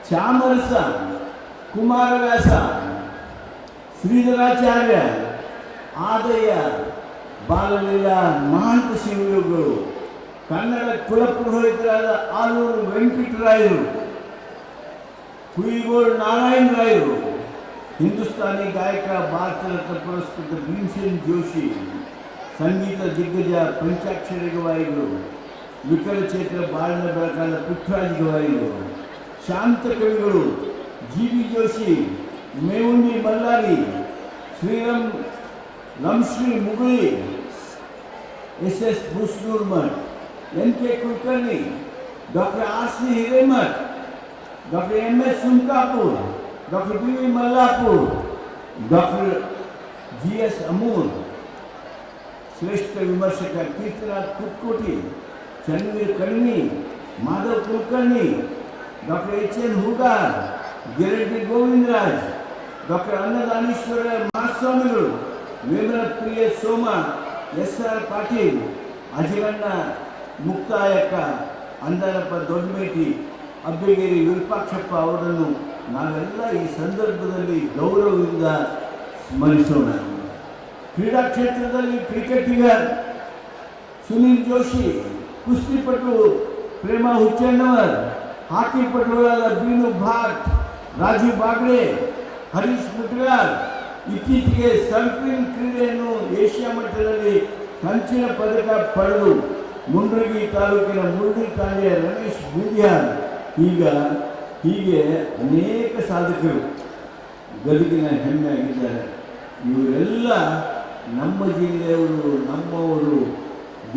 ಚಾಮರಸ, ಕುಮಾರವ್ಯಾಸ, ಶ್ರೀಧರಾಚಾರ್ಯ, ಆದಯ್ಯ, ಬಾಲಲೀಲಾ ಮಹಾಂತ ಶಿವಯೋಗಿಗಳು, ಕನ್ನಡ ಕುಲಪುರೋಹಿತರಾದ ಆಲೂರು ವೆಂಕಟರಾಯರು, ಕುಯಿಗೋಳ್ ನಾರಾಯಣ ರಾಯರು, ಹಿಂದೂಸ್ತಾನಿ ಗಾಯಕ ಭಾರತ ರತ್ನ ಪುರಸ್ಕೃತ ಭೀಮಸೇನ್ ಜೋಶಿ, ಸಂಗೀತ ದಿಗ್ಗಜ ಪಂಚಾಕ್ಷರಿ ಗವಾಯಿಗಳು, ವಿಕಲಚೇತರ ಬಾಳಿನ ಬೆಳಕಾದ ಪುಟ್ಟರಾಜ್ ಗವಾಯಿಗಳು, ಶಾಂತ ಕವಿಗಳು G V. Joshi, Mevundi Mallari, Shriram Lamshri Muguli, S S. Busnurmath, N K. Kulkarni, doctor R C. Hiremath, doctor M S. Sunkapur, doctor B V. Mallapur, doctor G S. Amur, ಶ್ರೇಷ್ಠ ವಿಮರ್ಶಕ Kirtinath Kurtkoti, Channaveer Kanvi, Madhav Kulkarni, doctor H N. Hugar, Giraddi Govindaraj, doctor Annadaneeshwara ಮಹಾಸ್ವಾಮಿಗಳು, ವೇಮನ ಪ್ರಿಯ ಸೋಮ, ಎಸ್.ಆರ್. ಪಾಟೀಲ್, ಅಜಗಣ್ಣ ಮುಕ್ತಾಯಕ್ಕ, ಅಂದನಪ್ಪ ದೊಡ್ಡಮೇಟಿ, ಅಬ್ಬಿಗೇರಿ ವಿರೂಪಾಕ್ಷಪ್ಪ ಅವರನ್ನು ನಾವೆಲ್ಲ ಈ ಸಂದರ್ಭದಲ್ಲಿ ಗೌರವದಿಂದ ಸ್ಮರಿಸೋಣ. ಕ್ರೀಡಾ ಕ್ಷೇತ್ರದಲ್ಲಿ ಕ್ರಿಕೆಟಿಗ ಸುನೀಲ್ ಜೋಶಿ, ಕುಸ್ತಿಪಟು ಪ್ರೇಮಾ ಹುಚ್ಚಣ್ಣವರ್, ಹಾಕಿ ಪಟುಗಳಾದ ಬೀನು ಭಾಟ್, ರಾಜೀವ್ ಬಾಗ್ಡೆ, ಹರೀಶ್ ಮುಟ್ಗಾರ್, ಇತ್ತೀಚೆಗೆ ಸರ್ಫಿಂಗ್ ಕ್ರೀಡೆಯನ್ನು ಏಷ್ಯಾ ಮಟ್ಟದಲ್ಲಿ ಕಂಚಿನ ಪದಕ ಪಡೆದು ಮುಂಡ್ರಗಿ ತಾಲೂಕಿನ ಮುರುಡಿ ಠಾಣೆಯ ರಮೇಶ್ ಬೂದಿಯಾರ್, ಹೀಗೆ ಅನೇಕ ಸಾಧಕರು ಗದಗಿನ ಹೆಮ್ಮೆಯಾಗಿದ್ದಾರೆ. ಇವರೆಲ್ಲ ನಮ್ಮ ಜಿಲ್ಲೆಯವರು, ನಮ್ಮವರು,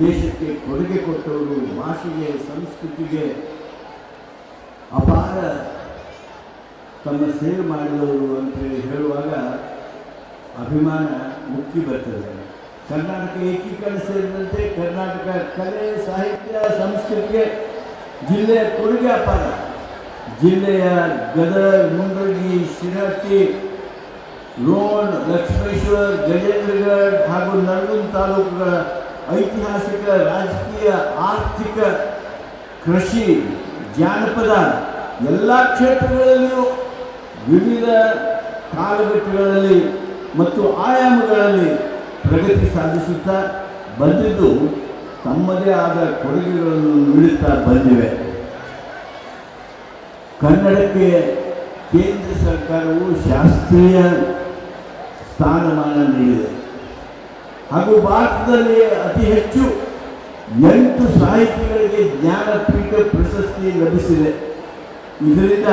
ದೇಶಕ್ಕೆ ಕೊಡುಗೆ ಕೊಟ್ಟವರು, ಭಾಷೆಗೆ, ಸಂಸ್ಕೃತಿಗೆ ಅಪಾರ ತಮ್ಮ ಸೇವೆ ಮಾಡಿದವರು ಅಂತೇಳಿ ಹೇಳುವಾಗ ಅಭಿಮಾನ ಮುಕ್ಕಿ ಬರ್ತದೆ. ಕರ್ನಾಟಕ ಏಕೀಕರಣ ಸೇರಿದಂತೆ ಕರ್ನಾಟಕ ಕಲೆ, ಸಾಹಿತ್ಯ, ಸಂಸ್ಕೃತಿಗೆ ಜಿಲ್ಲೆಯ ಕೊಡುಗೆ ಅಪಾರ. ಜಿಲ್ಲೆಯ ಗದಗ, ಮುಂಡ್ರಗಿ, ಶಿರಹಟ್ಟಿ, ರೋಣ, ಲಕ್ಷ್ಮೇಶ್ವರ, ಗಜೇಂದ್ರಗಢ ಹಾಗೂ ನರಗುಂದ ತಾಲೂಕುಗಳ ಐತಿಹಾಸಿಕ, ರಾಜಕೀಯ, ಆರ್ಥಿಕ, ಕೃಷಿ, ಜಾನಪದ ಎಲ್ಲ ಕ್ಷೇತ್ರಗಳಲ್ಲಿಯೂ ವಿವಿಧ ಕಾಲಘಟ್ಟಗಳಲ್ಲಿ ಮತ್ತು ಆಯಾಮಗಳಲ್ಲಿ ಪ್ರಗತಿ ಸಾಧಿಸುತ್ತಾ ಬಂದಿದ್ದು ತಮ್ಮದೇ ಆದ ಕೊಡುಗೆಗಳನ್ನು ನೀಡುತ್ತಾ ಬಂದಿವೆ. ಕನ್ನಡಕ್ಕೆ ಕೇಂದ್ರ ಸರ್ಕಾರವು ಶಾಸ್ತ್ರೀಯ ಸ್ಥಾನಮಾನ ನೀಡಿದೆ ಹಾಗೂ ಭಾರತದಲ್ಲಿ ಅತಿ ಹೆಚ್ಚು 8 ಸಾಹಿತಿಗಳಿಗೆ ಜ್ಞಾನಪೀಠ ಪ್ರಶಸ್ತಿ ಲಭಿಸಿದೆ. ಇದರಿಂದ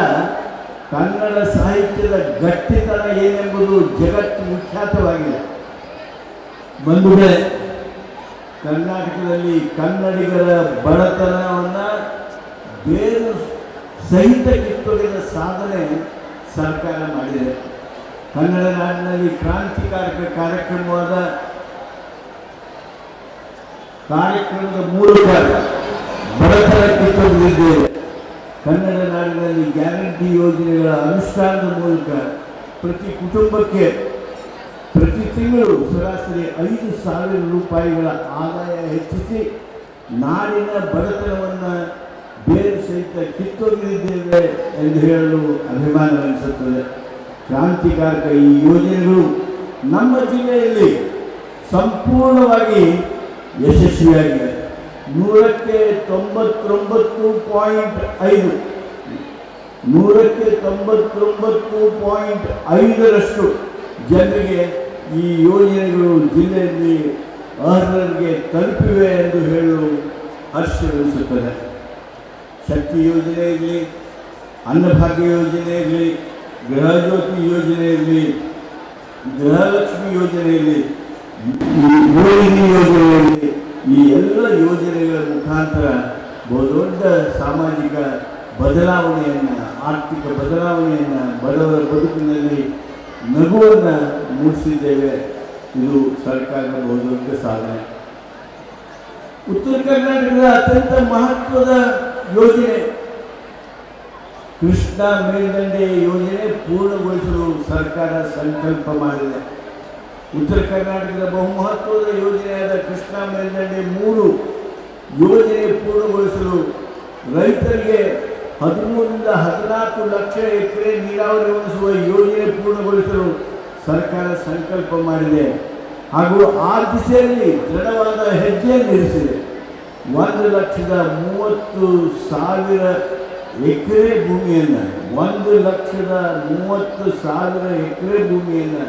ಕನ್ನಡ ಸಾಹಿತ್ಯದ ಗಟ್ಟಿತನ ಏನೆಂಬುದು ಜಗತ್ತು ವಿಖ್ಯಾತವಾಗಿದೆ. ಬಂಧುಗಳೇ, ಕರ್ನಾಟಕದಲ್ಲಿ ಕನ್ನಡಿಗರ ಬಡತನವನ್ನು ಬೇರು ಸಹಿತ ಕಿತ್ತೊಗೆದ ಸಾಧನೆ ಸರ್ಕಾರ ಮಾಡಿದೆ. ಕನ್ನಡ ನಾಡಿನಲ್ಲಿ ಕ್ರಾಂತಿಕಾರಕ ಕಾರ್ಯಕ್ರಮದ ಮೂಲಕ ಬಡತನ ಕಿತ್ತೊಗೆದಿದ್ದೇವೆ. ಕನ್ನಡ ನಾಡಿನಲ್ಲಿ ಗ್ಯಾರಂಟಿ ಯೋಜನೆಗಳ ಅನುಷ್ಠಾನದ ಮೂಲಕ ಪ್ರತಿ ಕುಟುಂಬಕ್ಕೆ ಪ್ರತಿ ತಿಂಗಳು ಸರಾಸರಿ 5,000 ರೂಪಾಯಿಗಳ ಆದಾಯ ಹೆಚ್ಚಿಸಿ ನಾಡಿನ ಬಡತನವನ್ನು ಬೇರು ಸಹಿತ ಕಿತ್ತೊಗೆದಿದ್ದೇವೆ ಎಂದು ಹೇಳಲು ಅಭಿಮಾನವೆನಿಸುತ್ತದೆ. ಕ್ರಾಂತಿಕಾರಕ ಈ ಯೋಜನೆಗಳು ನಮ್ಮ ಜಿಲ್ಲೆಯಲ್ಲಿ ಸಂಪೂರ್ಣವಾಗಿ ಯಶಸ್ವಿಯಾಗಿವೆ. 100ಕ್ಕೆ 99.5 100ಕ್ಕೆ 99.5ರಷ್ಟು ಜನರಿಗೆ ಈ ಯೋಜನೆಗಳು ಜಿಲ್ಲೆಯಲ್ಲಿ ಅರ್ಹರಿಗೆ ತಲುಪಿವೆ ಎಂದು ಹೇಳಲು ಹರ್ಷವೆನಿಸುತ್ತದೆ. ಶಕ್ತಿ ಯೋಜನೆ ಇರಲಿ, ಅನ್ನಭಾಗ್ಯ ಯೋಜನೆ ಇರಲಿ, ಗೃಹಜ್ಯೋತಿ ಯೋಜನೆ ಇರಲಿ, ಗೃಹಲಕ್ಷ್ಮಿ ಯೋಜನೆ ಇರಲಿ, ಗೃಹಿಣಿ ಯೋಜನೆ ಇರಲಿ, ಈ ಎಲ್ಲ ಯೋಜನೆಗಳ ಮುಖಾಂತರ ಬಹುದೊಡ್ಡ ಸಾಮಾಜಿಕ ಬದಲಾವಣೆಯನ್ನು, ಆರ್ಥಿಕ ಬದಲಾವಣೆಯನ್ನು, ಬಡವರ ಬದುಕಿನಲ್ಲಿ ನಗುವನ್ನು ಮೂಡಿಸಿದ್ದೇವೆ. ಇದು ಸರ್ಕಾರದ ಬಹುದೊಡ್ಡ ಸಾಧನೆ. ಉತ್ತರ ಕರ್ನಾಟಕದ ಅತ್ಯಂತ ಮಹತ್ವದ ಯೋಜನೆ ಕೃಷ್ಣಾ ಮೇಲ್ದಂಡೆ ಯೋಜನೆ ಪೂರ್ಣಗೊಳಿಸಲು ಸರ್ಕಾರ ಸಂಕಲ್ಪ ಮಾಡಿದೆ. ಉತ್ತರ ಕರ್ನಾಟಕದ ಬಹುಮಹತ್ವದ ಯೋಜನೆಯಾದ ಕೃಷ್ಣಾ ಮೇಲ್ದಂಡೆ 3 ಯೋಜನೆ ಪೂರ್ಣಗೊಳಿಸಲು ರೈತರಿಗೆ 13ರಿಂದ 14 ಲಕ್ಷ ಎಕರೆ ನೀರಾವರಿ ಒದಗಿಸುವ ಯೋಜನೆ ಪೂರ್ಣಗೊಳಿಸಲು ಸರ್ಕಾರ ಸಂಕಲ್ಪ ಮಾಡಿದೆ ಹಾಗೂ ಆ ದಿಸೆಯಲ್ಲಿ ದೃಢವಾದ ಹೆಜ್ಜೆಯನ್ನು ಇರಿಸಿದೆ. 1,30,000 ಎಕರೆ ಭೂಮಿಯನ್ನು 1,30,000 ಎಕರೆ ಭೂಮಿಯನ್ನು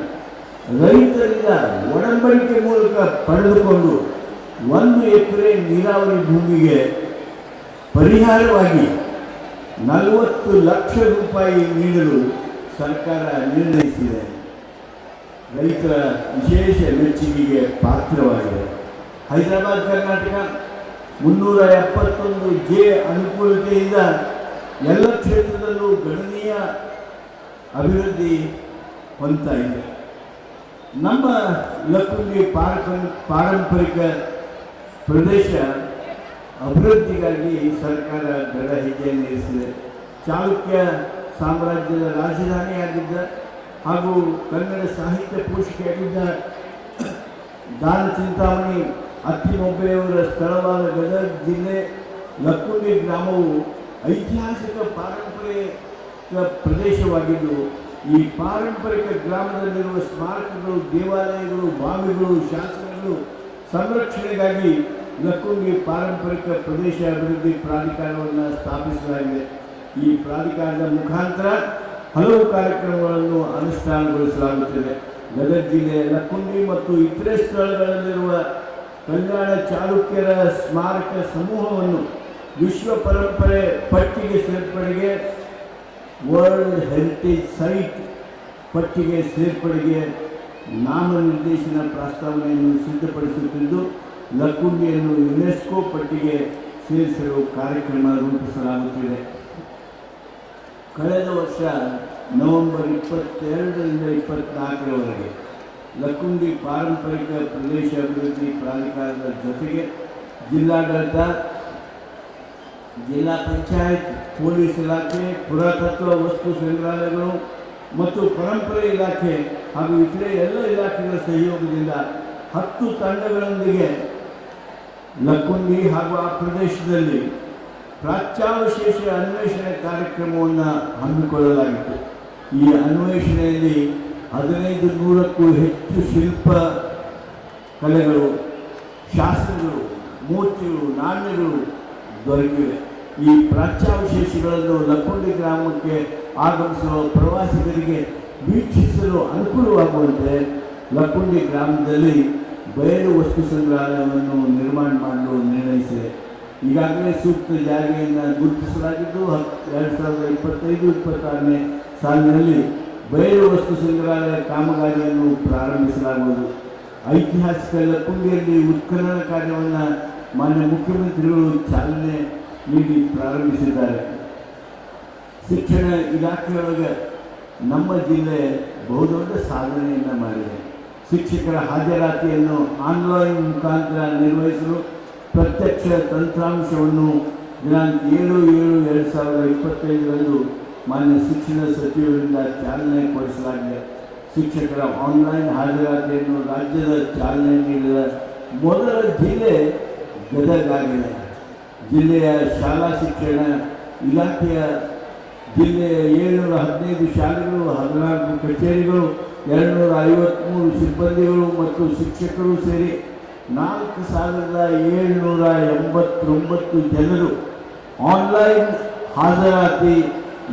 ರೈತರಿಂದ ಒಡಂಬಡಿಕೆ ಮೂಲಕ ಪಡೆದುಕೊಂಡು 1 ಎಕರೆ ನೀರಾವರಿ ಭೂಮಿಗೆ ಪರಿಹಾರವಾಗಿ 40 ಲಕ್ಷ ರೂಪಾಯಿ ನೀಡಲು ಸರ್ಕಾರ ನಿರ್ಣಯಿಸಿದೆ. ರೈತರ ವಿಶೇಷ ಮೆಚ್ಚುಗೆಗೆ ಪಾತ್ರವಾಗಿದೆ. ಹೈದರಾಬಾದ್ ಕರ್ನಾಟಕ 371 ಜೆ ಅನುಕೂಲತೆಯಿಂದ ಎಲ್ಲ ಕ್ಷೇತ್ರದಲ್ಲೂ ಗಣನೀಯ ಅಭಿವೃದ್ಧಿ ಹೊಂದ್ತಾ ಇದೆ. ನಮ್ಮ ಲಕ್ಕುಂಡಿ ಪಾರಂಪರಿಕ ಪ್ರದೇಶ ಅಭಿವೃದ್ಧಿಗಾಗಿ ಸರ್ಕಾರ ದೃಢ ಹೆಜ್ಜೆಯನ್ನು ಇರಿಸಿದೆ. ಚಾಲುಕ್ಯ ಸಾಮ್ರಾಜ್ಯದ ರಾಜಧಾನಿಯಾಗಿದ್ದ ಹಾಗೂ ಕನ್ನಡ ಸಾಹಿತ್ಯ ಪೋಷಿಕೆಯಾಗಿದ್ದ ದಾನ ಚಿಂತಾಮಣಿ ಅತ್ತಿಮೊಬ್ಬೆಯವರ ಸ್ಥಳವಾದ ಗದಗ ಜಿಲ್ಲೆ ಲಕ್ಕುಂಡಿ ಗ್ರಾಮವು ಐತಿಹಾಸಿಕ ಪಾರಂಪರಿಕ ಪ್ರದೇಶವಾಗಿದ್ದು, ಈ ಪಾರಂಪರಿಕ ಗ್ರಾಮದಲ್ಲಿರುವ ಸ್ಮಾರಕಗಳು, ದೇವಾಲಯಗಳು, ಬಾವಿಗಳು, ಶಾಸನಗಳು ಸಂರಕ್ಷಣೆಗಾಗಿ ಲಕ್ಕುಂಡಿ ಪಾರಂಪರಿಕ ಪ್ರದೇಶ ಅಭಿವೃದ್ಧಿ ಪ್ರಾಧಿಕಾರವನ್ನು ಸ್ಥಾಪಿಸಲಾಗಿದೆ. ಈ ಪ್ರಾಧಿಕಾರದ ಮುಖಾಂತರ ಹಲವು ಕಾರ್ಯಕ್ರಮಗಳನ್ನು ಅನುಷ್ಠಾನಗೊಳಿಸಲಾಗುತ್ತದೆ. ಗದಗ ಜಿಲ್ಲೆಯ ಲಕ್ಕುಂಡಿ ಮತ್ತು ಇತರೆ ಸ್ಥಳಗಳಲ್ಲಿರುವ ಕಲ್ಯಾಣ ಚಾಲುಕ್ಯರ ಸ್ಮಾರಕ ಸಮೂಹವನ್ನು ವಿಶ್ವ ಪರಂಪರೆ ಪಟ್ಟಿಗೆ ಸೇರ್ಪಡೆಗೆ, ವರ್ಲ್ಡ್ ಹೆರಿಟೇಜ್ ಸೈಟ್ ಪಟ್ಟಿಗೆ ಸೇರ್ಪಡೆಗೆ ನಾಮನಿರ್ದೇಶನ ಪ್ರಸ್ತಾವನೆಯನ್ನು ಸಿದ್ಧಪಡಿಸುತ್ತಿದ್ದು, ಲಕ್ಕುಂಡಿಯನ್ನು ಯುನೆಸ್ಕೋ ಪಟ್ಟಿಗೆ ಸೇರಿಸಲು ಕಾರ್ಯಕ್ರಮ ರೂಪಿಸಲಾಗುತ್ತಿದೆ. ಕಳೆದ ವರ್ಷ ನವೆಂಬರ್ 22ರಿಂದ 24ರವರೆಗೆ ಲಕ್ಕುಂಡಿ ಪಾರಂಪರಿಕ ಪ್ರದೇಶ ಅಭಿವೃದ್ಧಿ ಪ್ರಾಧಿಕಾರದ ಜೊತೆಗೆ ಜಿಲ್ಲಾಡಳಿತ, ಜಿಲ್ಲಾ ಪಂಚಾಯತ್, ಪೊಲೀಸ್ ಇಲಾಖೆ, ಪುರಾತತ್ವ ವಸ್ತು ಸಂಗ್ರಹಾಲಯಗಳು ಮತ್ತು ಪರಂಪರೆ ಇಲಾಖೆ ಹಾಗೂ ಇತರೆ ಎಲ್ಲ ಇಲಾಖೆಗಳ ಸಹಯೋಗದಿಂದ 10 ತಂಡಗಳೊಂದಿಗೆ ಲಕ್ಕುಂಡಿ ಹಾಗೂ ಆ ಪ್ರದೇಶದಲ್ಲಿ ಪ್ರಾಚ್ಯಾವಶೇಷ ಅನ್ವೇಷಣೆ ಕಾರ್ಯಕ್ರಮವನ್ನು ಹಮ್ಮಿಕೊಳ್ಳಲಾಗಿತ್ತು. ಈ ಅನ್ವೇಷಣೆಯಲ್ಲಿ 1500ಕ್ಕೂ ಹೆಚ್ಚು ಶಿಲ್ಪ ಕಲೆಗಳು, ಶಾಸನಗಳು, ಮೂರ್ತಿಗಳು, ನಾಣ್ಯಗಳು ದೊರಕಿವೆ. ಈ ಪ್ರಾಚ್ಯಾವಶೇಷಗಳನ್ನು ಲಕ್ಕುಂಡಿ ಗ್ರಾಮಕ್ಕೆ ಆಗಮಿಸುವ ಪ್ರವಾಸಿಗರಿಗೆ ವೀಕ್ಷಿಸಲು ಅನುಕೂಲವಾಗುವಂತೆ ಲಕ್ಕುಂಡಿ ಗ್ರಾಮದಲ್ಲಿ ಬಯಲು ವಸ್ತು ಸಂಗ್ರಹಾಲಯವನ್ನು ನಿರ್ಮಾಣ ಮಾಡಲು ನಿರ್ಣಯಿಸಿದೆ. ಈಗಾಗಲೇ ಸೂಕ್ತ ಜಾರಿಯನ್ನು ಗುರುತಿಸಲಾಗಿದ್ದು 2025-26ನೇ ಸಾಲಿನಲ್ಲಿ ಬಯಲು ವಸ್ತು ಸಂಗ್ರಹಾಲಯ ಕಾಮಗಾರಿಯನ್ನು ಪ್ರಾರಂಭಿಸಲಾಗುವುದು. ಐತಿಹಾಸಿಕ ಲಕ್ಕುಂಡಿಯಲ್ಲಿ ಉತ್ಖನನ ಕಾರ್ಯವನ್ನು ಮಾನ್ಯ ಮುಖ್ಯಮಂತ್ರಿಗಳು ಚಾಲನೆ ನೀಡಿ ಪ್ರಾರಂಭಿಸಿದ್ದಾರೆ. ಶಿಕ್ಷಣ ಇಲಾಖೆಯೊಳಗೆ ನಮ್ಮ ಜಿಲ್ಲೆ ಬಹುದೊಡ್ಡ ಸಾಧನೆಯನ್ನು ಮಾಡಿದೆ. ಶಿಕ್ಷಕರ ಹಾಜರಾತಿಯನ್ನು ಆನ್ಲೈನ್ ಮುಖಾಂತರ ನಿರ್ವಹಿಸಲು ಪ್ರತ್ಯಕ್ಷ ತಂತ್ರಾಂಶವನ್ನು ದಿನಾಂಕ 7/7/2025ರಂದು ಮಾನ್ಯ ಶಿಕ್ಷಣ ಸಚಿವರಿಂದ ಚಾಲನೆ ಕೊಡಿಸಲಾಗಿದೆ. ಶಿಕ್ಷಕರ ಆನ್ಲೈನ್ ಹಾಜರಾತಿಯನ್ನು ರಾಜ್ಯದ ಚಾಲನೆ ನೀಡಿದ ಮೊದಲ ಜಿಲ್ಲೆ ಗದಗ ಆಗಿದೆ. ಜಿಲ್ಲೆಯ ಶಾಲಾ ಶಿಕ್ಷಣ ಇಲಾಖೆಯ ಜಿಲ್ಲೆಯ 715 ಶಾಲೆಗಳು, 14 ಕಚೇರಿಗಳು, 253 ಸಿಬ್ಬಂದಿಗಳು ಮತ್ತು ಶಿಕ್ಷಕರು ಸೇರಿ 4,789 ಜನರು ಆನ್ಲೈನ್ ಹಾಜರಾತಿ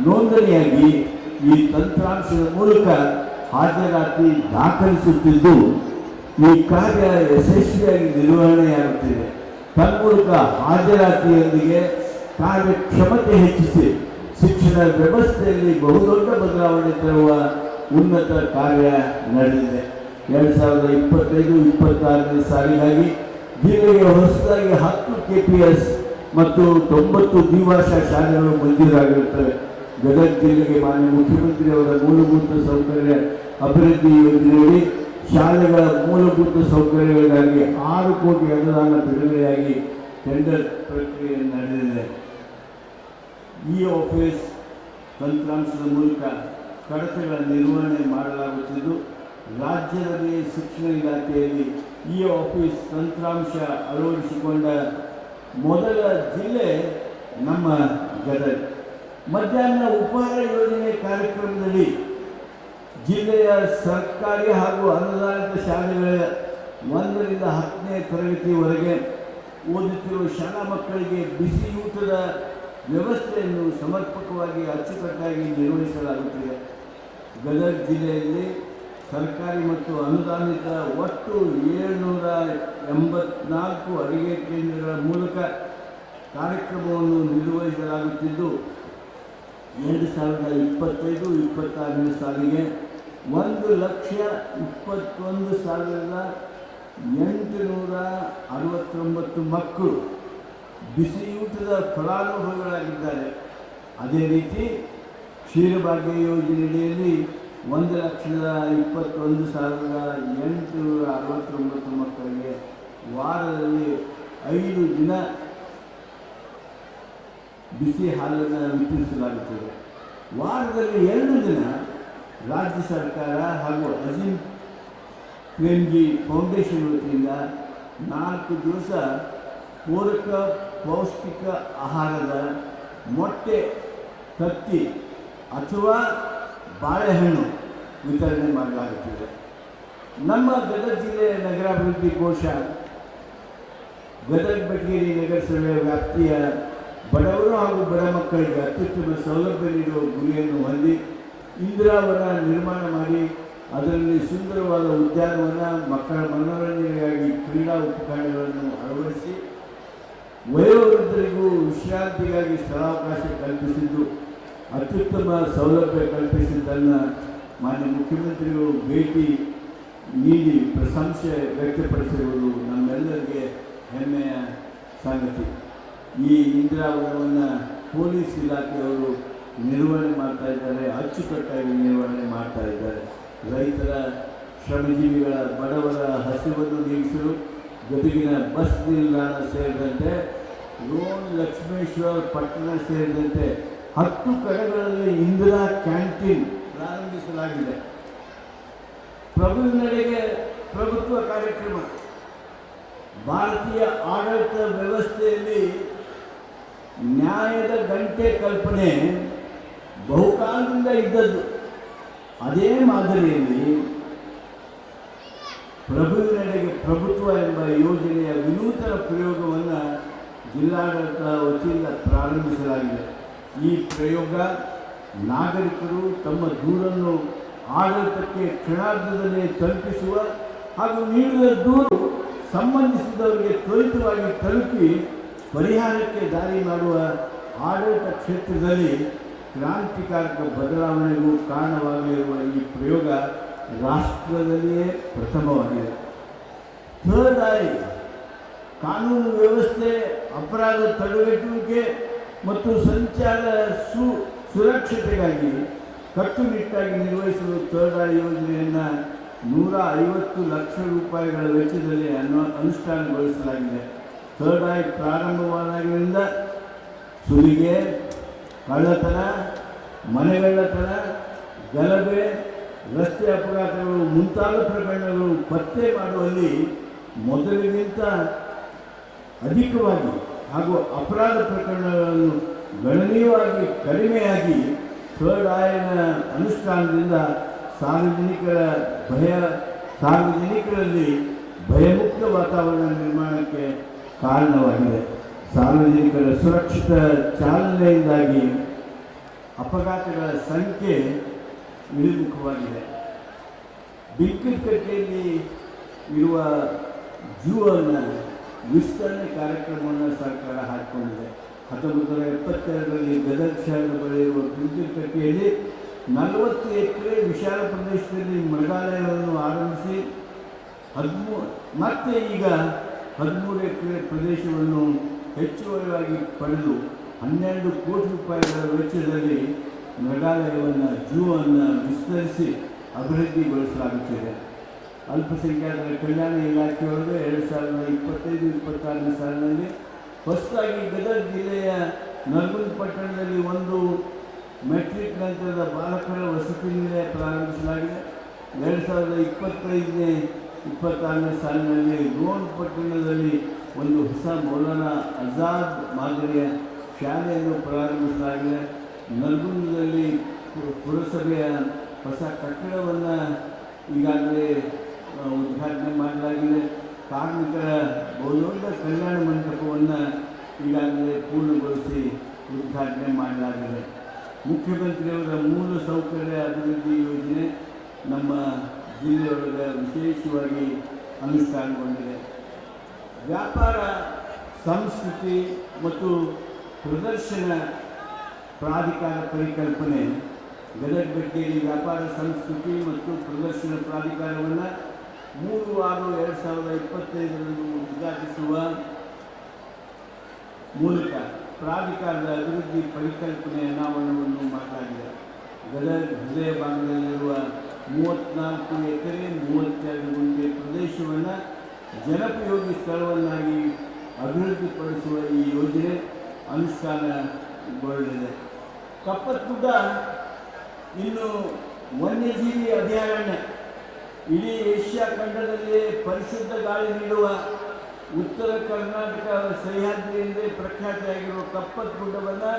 ನೋಂದಣಿಯಾಗಿ ಈ ತಂತ್ರಾಂಶದ ಮೂಲಕ ಹಾಜರಾತಿ ದಾಖಲಿಸುತ್ತಿದ್ದು ಈ ಕಾರ್ಯ ಯಶಸ್ವಿಯಾಗಿ ನಿರ್ವಹಣೆಯಾಗುತ್ತಿದೆ. ತನ್ಮೂಲಕ ಹಾಜರಾತಿಯೊಂದಿಗೆ ಕಾರ್ಯಕ್ಷಮತೆ ಹೆಚ್ಚಿಸಿ ಶಿಕ್ಷಣ ವ್ಯವಸ್ಥೆಯಲ್ಲಿ ಬಹುದೊಡ್ಡ ಬದಲಾವಣೆ ತರುವ ಉನ್ನತ ಕಾರ್ಯ ನಡೆದಿದೆ. 2025-26ನೇ ಸಾಲಿಗಾಗಿ ಜಿಲ್ಲೆಗೆ ಹೊಸದಾಗಿ 10 KPS ಮತ್ತು 90 ದ್ವಿಭಾಷಾ ಶಾಲೆಗಳು ಮಂಜೂರಾಗಿರುತ್ತವೆ. ಗದಗ ಜಿಲ್ಲೆಗೆ ಮಾನ್ಯ ಮುಖ್ಯಮಂತ್ರಿಯವರ ಮೂಲಭೂತ ಸೌಕರ್ಯ ಅಭಿವೃದ್ಧಿ ಯೋಜನೆಯಡಿ ಶಾಲೆಗಳ ಮೂಲಭೂತ ಸೌಕರ್ಯಗಳಿಗಾಗಿ 6 ಕೋಟಿ ಅನುದಾನ ಬಿಡುಗಡೆಯಾಗಿ ಟೆಂಡರ್ ಪ್ರಕ್ರಿಯೆ ನಡೆದಿದೆ. ಇ ಆಫೀಸ್ ತಂತ್ರಾಂಶದ ಮೂಲಕ ಕಡತಗಳ ನಿರ್ವಹಣೆ ಮಾಡಲಾಗುತ್ತಿದ್ದು, ರಾಜ್ಯದಲ್ಲಿ ಶಿಕ್ಷಣ ಇಲಾಖೆಯಲ್ಲಿ ಇ ಆಫೀಸ್ ತಂತ್ರಾಂಶ ಅಳವಡಿಸಿಕೊಂಡ ಮೊದಲ ಜಿಲ್ಲೆ ನಮ್ಮ ಗದಗ. ಮಧ್ಯಾಹ್ನ ಉಪಹಾರ ಯೋಜನೆ ಕಾರ್ಯಕ್ರಮದಲ್ಲಿ ಜಿಲ್ಲೆಯ ಸರ್ಕಾರಿ ಹಾಗೂ ಅನುದಾನಿತ ಶಾಲೆಗಳ 1ರಿಂದ 10ನೇ ತರಗತಿವರೆಗೆ ಓದುತ್ತಿರುವ ಶಾಲಾ ಮಕ್ಕಳಿಗೆ ಬಿಸಿಯೂಟದ ವ್ಯವಸ್ಥೆಯನ್ನು ಸಮರ್ಪಕವಾಗಿ ಅಚ್ಚುಕಟ್ಟಾಗಿ ನಿರ್ವಹಿಸಲಾಗುತ್ತಿದೆ. ಗದಗ ಜಿಲ್ಲೆಯಲ್ಲಿ ಸರ್ಕಾರಿ ಮತ್ತು ಅನುದಾನಿತ ಒಟ್ಟು 784 ಅಡಿಗೆ ಕೇಂದ್ರಗಳ ಮೂಲಕ ಕಾರ್ಯಕ್ರಮವನ್ನು ನಿರ್ವಹಿಸಲಾಗುತ್ತಿದ್ದು, 2025-26ನೇ ಸಾಲಿಗೆ 1,21,869 ಮಕ್ಕಳು ಬಿಸಿಯೂಟದ ಫಲಾನುಭವಿಗಳಾಗಿದ್ದಾರೆ. ಅದೇ ರೀತಿ ಕ್ಷೀರಭಾಗ್ಯ ಯೋಜನೆಯಲ್ಲಿ 1,21,869 ಮಕ್ಕಳಿಗೆ ವಾರದಲ್ಲಿ 5 ದಿನ ಬಿಸಿ ಹಾಲನ್ನು ವಿತರಿಸಲಾಗುತ್ತದೆ. ವಾರದಲ್ಲಿ 2 ದಿನ ರಾಜ್ಯ ಸರ್ಕಾರ ಹಾಗೂ ಅಜೀಂ ಪ್ರೇಮ್ಜಿ ಫೌಂಡೇಶನ್ ವತಿಯಿಂದ 4 ದಿವಸ ಪೂರಕ ಪೌಷ್ಟಿಕ ಆಹಾರದ ಮೊಟ್ಟೆ, ತತ್ತಿ ಅಥವಾ ಬಾಳೆಹಣ್ಣು ವಿತರಣೆ ಮಾಡಲಾಗುತ್ತಿದೆ. ನಮ್ಮ ಗದಗ ಜಿಲ್ಲೆಯ ನಗರಾಭಿವೃದ್ಧಿ ಕೋಶ ಗದಗ ಬೆಟಗೇರಿ ನಗರಸಭೆಯ ವ್ಯಾಪ್ತಿಯ ಬಡವರು ಹಾಗೂ ಬಡ ಮಕ್ಕಳಿಗೆ ಅತ್ಯುತ್ತಮ ಸೌಲಭ್ಯ ನೀಡುವ ಗುರಿಯನ್ನು ಹೊಂದಿ ಇಂದಿರಾವನ ನಿರ್ಮಾಣ ಮಾಡಿ ಅದರಲ್ಲಿ ಸುಂದರವಾದ ಉದ್ಯಾನವನ, ಮಕ್ಕಳ ಮನೋರಂಜನೆಗಾಗಿ ಕ್ರೀಡಾ ಉಪಕರಣಗಳನ್ನು ಅಳವಡಿಸಿ ವಯೋವೃದ್ಧರಿಗೂ ವಿಶ್ರಾಂತಿಗಾಗಿ ಸ್ಥಳಾವಕಾಶ ಕಲ್ಪಿಸಿದ್ದು, ಅತ್ಯುತ್ತಮ ಸೌಲಭ್ಯ ಕಲ್ಪಿಸಿದ್ದನ್ನು ಮಾನ್ಯ ಮುಖ್ಯಮಂತ್ರಿಗಳು ಭೇಟಿ ನೀಡಿ ಪ್ರಶಂಸೆ ವ್ಯಕ್ತಪಡಿಸಿರುವುದು ನಮ್ಮೆಲ್ಲರಿಗೆ ಹೆಮ್ಮೆಯ ಸಂಗತಿ. ಈ ಇಂದಿರಾವನವನ್ನು ಪೊಲೀಸ್ ಇಲಾಖೆಯವರು ನಿರ್ವಹಣೆ ಮಾಡ್ತಾ ಇದ್ದಾರೆ, ಅಚ್ಚುಕಟ್ಟಾಗಿ ನಿರ್ವಹಣೆ ಮಾಡ್ತಾ ಇದ್ದಾರೆ. ರೈತರ, ಶ್ರಮಜೀವಿಗಳ, ಬಡವರ ಹಸಿವನ್ನು ನೀಗಿಸಲು ಗದಗಿನ ಬಸ್ ನಿಲ್ದಾಣ ಸೇರಿದಂತೆ ರೋಡ್ ಲಕ್ಷ್ಮೇಶ್ವರ ಪಟ್ಟಣ ಸೇರಿದಂತೆ 10 ಕಡೆಗಳಲ್ಲಿ ಇಂದಿರಾ ಕ್ಯಾಂಟೀನ್ ಪ್ರಾರಂಭಿಸಲಾಗಿದೆ. ಪ್ರಭುವಿನೆಡೆಗೆ ಪ್ರಭುತ್ವ ಕಾರ್ಯಕ್ರಮ ಭಾರತೀಯ ಆಡಳಿತ ವ್ಯವಸ್ಥೆಯಲ್ಲಿ ನ್ಯಾಯದ ಗಂಟೆ ಕಲ್ಪನೆ ಬಹುಕಾಲದಿಂದ ಇದ್ದದ್ದು. ಅದೇ ಮಾದರಿಯಲ್ಲಿ ಪ್ರಭುವಿನೆಡೆಗೆ ಪ್ರಭುತ್ವ ಎಂಬ ಯೋಜನೆಯ ವಿನೂತನ ಪ್ರಯೋಗವನ್ನು ಜಿಲ್ಲಾಡಳಿತ ವತಿಯಿಂದ ಪ್ರಾರಂಭಿಸಲಾಗಿದೆ. ಈ ಪ್ರಯೋಗ ನಾಗರಿಕರು ತಮ್ಮ ದೂರನ್ನು ಆಡಳಿತಕ್ಕೆ ಕ್ಷಣಾರ್ಧದಲ್ಲಿ ತಲುಪಿಸುವ ಹಾಗೂ ನೀಡಿದ ದೂರು ಸಂಬಂಧಿಸಿದವರಿಗೆ ತ್ವರಿತವಾಗಿ ತಲುಪಿ ಪರಿಹಾರಕ್ಕೆ ದಾರಿ ಮಾಡುವ ಆಡಳಿತ ಕ್ಷೇತ್ರದಲ್ಲಿ ಕ್ರಾಂತಿಕಾರಕ ಬದಲಾವಣೆಗೂ ಕಾರಣವಾಗಿರುವ ಈ ಪ್ರಯೋಗ ರಾಷ್ಟ್ರದಲ್ಲಿಯೇ ಪ್ರಥಮವಾಗಿದೆ. ಥರ್ಡ್ ಐ ಕಾನೂನು ವ್ಯವಸ್ಥೆ, ಅಪರಾಧ ತಡೆಗಟ್ಟುವಿಕೆ ಮತ್ತು ಸಂಚಾರ ಸುರಕ್ಷತೆಗಾಗಿ ಕಟ್ಟುನಿಟ್ಟಾಗಿ ನಿರ್ವಹಿಸಲು ಥರ್ಡ್ ಐ ಯೋಜನೆಯನ್ನು 150 ಲಕ್ಷ ರೂಪಾಯಿಗಳ ವೆಚ್ಚದಲ್ಲಿ ಅನುಷ್ಠಾನಗೊಳಿಸಲಾಗಿದೆ. ಥರ್ಡ್ ಐ ಪ್ರಾರಂಭವಾದಾಗಿನಿಂದ ಸುಲಿಗೆ, ಕಳ್ಳತನ, ಮನೆಗಳ್ಳತನ, ಗಲಭೆ, ರಸ್ತೆ ಅಪಘಾತಗಳು ಮುಂತಾದ ಪ್ರಕರಣಗಳು ಪತ್ತೆ ಮಾಡುವಲ್ಲಿ ಮೊದಲಿಗಿಂತ ಅಧಿಕವಾಗಿ ಹಾಗೂ ಅಪರಾಧ ಪ್ರಕರಣಗಳನ್ನು ಗಣನೀಯವಾಗಿ ಕಡಿಮೆಯಾಗಿ ಥರ್ಡ್ ಐನ ಅನುಷ್ಠಾನದಿಂದ ಸಾರ್ವಜನಿಕರಲ್ಲಿ ಭಯಮುಕ್ತ ವಾತಾವರಣ ನಿರ್ಮಾಣಕ್ಕೆ ಕಾರಣವಾಗಿದೆ. ಸಾರ್ವಜನಿಕರ ಸುರಕ್ಷಿತ ಚಾಲನೆಯಿಂದಾಗಿ ಅಪಘಾತಗಳ ಸಂಖ್ಯೆ ಇಳಿಮುಖವಾಗಿದೆ. ಬಿಂಕನಕಟ್ಟೆಯಲ್ಲಿ ಇರುವ ಝೂ ಅನ್ನು ವಿಸ್ತರಣೆ ಕಾರ್ಯಕ್ರಮವನ್ನು ಸರ್ಕಾರ ಹಾಕಿಕೊಂಡಿದೆ. 1972ರಲ್ಲಿ ಗದಗ ಶಹರದ ಬಳಿ ಇರುವ ಬಿಂಕನಕಟ್ಟೆಯಲ್ಲಿ 40 ಎಕರೆ ವಿಶಾಲ ಪ್ರದೇಶದಲ್ಲಿ ಮೃಗಾಲಯವನ್ನು ಆರಂಭಿಸಿ ಮತ್ತೆ ಈಗ 13 ಎಕರೆ ಪ್ರದೇಶವನ್ನು ಹೆಚ್ಚುವರಿಯಾಗಿ ಪಡೆದು 12 ಕೋಟಿ ರೂಪಾಯಿಗಳ ವೆಚ್ಚದಲ್ಲಿ ಮೃಗಾಲಯವನ್ನು ಝೂ ಅನ್ನು ವಿಸ್ತರಿಸಿ ಅಭಿವೃದ್ಧಿಗೊಳಿಸಲಾಗುತ್ತಿದೆ. ಅಲ್ಪಸಂಖ್ಯಾತರ ಕಲ್ಯಾಣ ಇಲಾಖೆಯೊಳಗೆ 2025-26ನೇ ಸಾಲಿನಲ್ಲಿ ಹೊಸದಾಗಿ ಗದಗ ಜಿಲ್ಲೆಯ ನರಗುಂದ ಪಟ್ಟಣದಲ್ಲಿ ಒಂದು ಮೆಟ್ರಿಕ್ ನಂತರದ ಬಾಲಕರ ವಸತಿ ನಿಲಯ ಪ್ರಾರಂಭಿಸಲಾಗಿದೆ. 2025-26ನೇ ಸಾಲಿನಲ್ಲಿ ರೋಣ ಪಟ್ಟಣದಲ್ಲಿ ಒಂದು ಹೊಸ ಮೌಲಾನಾ ಆಜಾದ್ ಮಾದರಿಯ ಶಾಲೆಯನ್ನು ಪ್ರಾರಂಭಿಸಲಾಗಿದೆ. ನರಗುಂದದಲ್ಲಿ ಪುರಸಭೆಯ ಹೊಸ ಕಟ್ಟಡವನ್ನು ಈಗಾಗಲೇ ಉದ್ಘಾಟನೆ ಮಾಡಲಾಗಿದೆ. ಕಾರ್ಮಿಕರ ಬಹುದೊಡ್ಡ ಕಲ್ಯಾಣ ಮಂಟಪವನ್ನು ಈಗಾಗಲೇ ಪೂರ್ಣಗೊಳಿಸಿ ಉದ್ಘಾಟನೆ ಮಾಡಲಾಗಿದೆ. ಮುಖ್ಯಮಂತ್ರಿಯವರ ಮೂಲ ಸೌಕರ್ಯ ಅಭಿವೃದ್ಧಿ ಯೋಜನೆ ನಮ್ಮ ಜಿಲ್ಲೆಯೊಳಗೆ ವಿಶೇಷವಾಗಿ ಅನುಷ್ಠಾನಗೊಂಡಿದೆ. ವ್ಯಾಪಾರ ಸಂಸ್ಕೃತಿ ಮತ್ತು ಪ್ರದರ್ಶನ ಪ್ರಾಧಿಕಾರ ಪರಿಕಲ್ಪನೆ ಗದಗ ಬೆಟ್ಟೆಯಲ್ಲಿ ವ್ಯಾಪಾರ ಸಂಸ್ಕೃತಿ ಮತ್ತು ಪ್ರದರ್ಶನ ಪ್ರಾಧಿಕಾರವನ್ನು 3/6/2025ರಂದು ಉದ್ಘಾಟಿಸುವ ಮೂಲಕ ಪ್ರಾಧಿಕಾರದ ಅಭಿವೃದ್ಧಿ ಪರಿಕಲ್ಪನೆ ಅನಾವರಣವನ್ನು ಮಾಡಲಾಗಿದೆ. ಗದಗ ಹೃದಯ ಭಾಗದಲ್ಲಿರುವ 34 ಎಕರೆ 32 ಗುಂಟೆ ಪ್ರದೇಶವನ್ನು ಜನೋಪಯೋಗಿ ಸ್ಥಳವನ್ನಾಗಿ ಅಭಿವೃದ್ಧಿಪಡಿಸುವ ಈ ಯೋಜನೆ ಅನುಷ್ಠಾನಗೊಳ್ಳಲಿದೆ. ಕಪ್ಪತ್ತಗುಡ್ಡ ಇನ್ನು ವನ್ಯಜೀವಿ ಅಭಯಾರಣ್ಯ ಇಡೀ ಏಷ್ಯಾ ಖಂಡದಲ್ಲಿ ಪರಿಶುದ್ಧ ಗಾಳಿ ನೀಡುವ ಉತ್ತರ ಕರ್ನಾಟಕ ಸಹ್ಯಾದ್ರಿ ಎಂದೇ ಪ್ರಖ್ಯಾತಿಯಾಗಿರುವ ಕಪ್ಪತ್ತಗುಡ್ಡವನ್ನು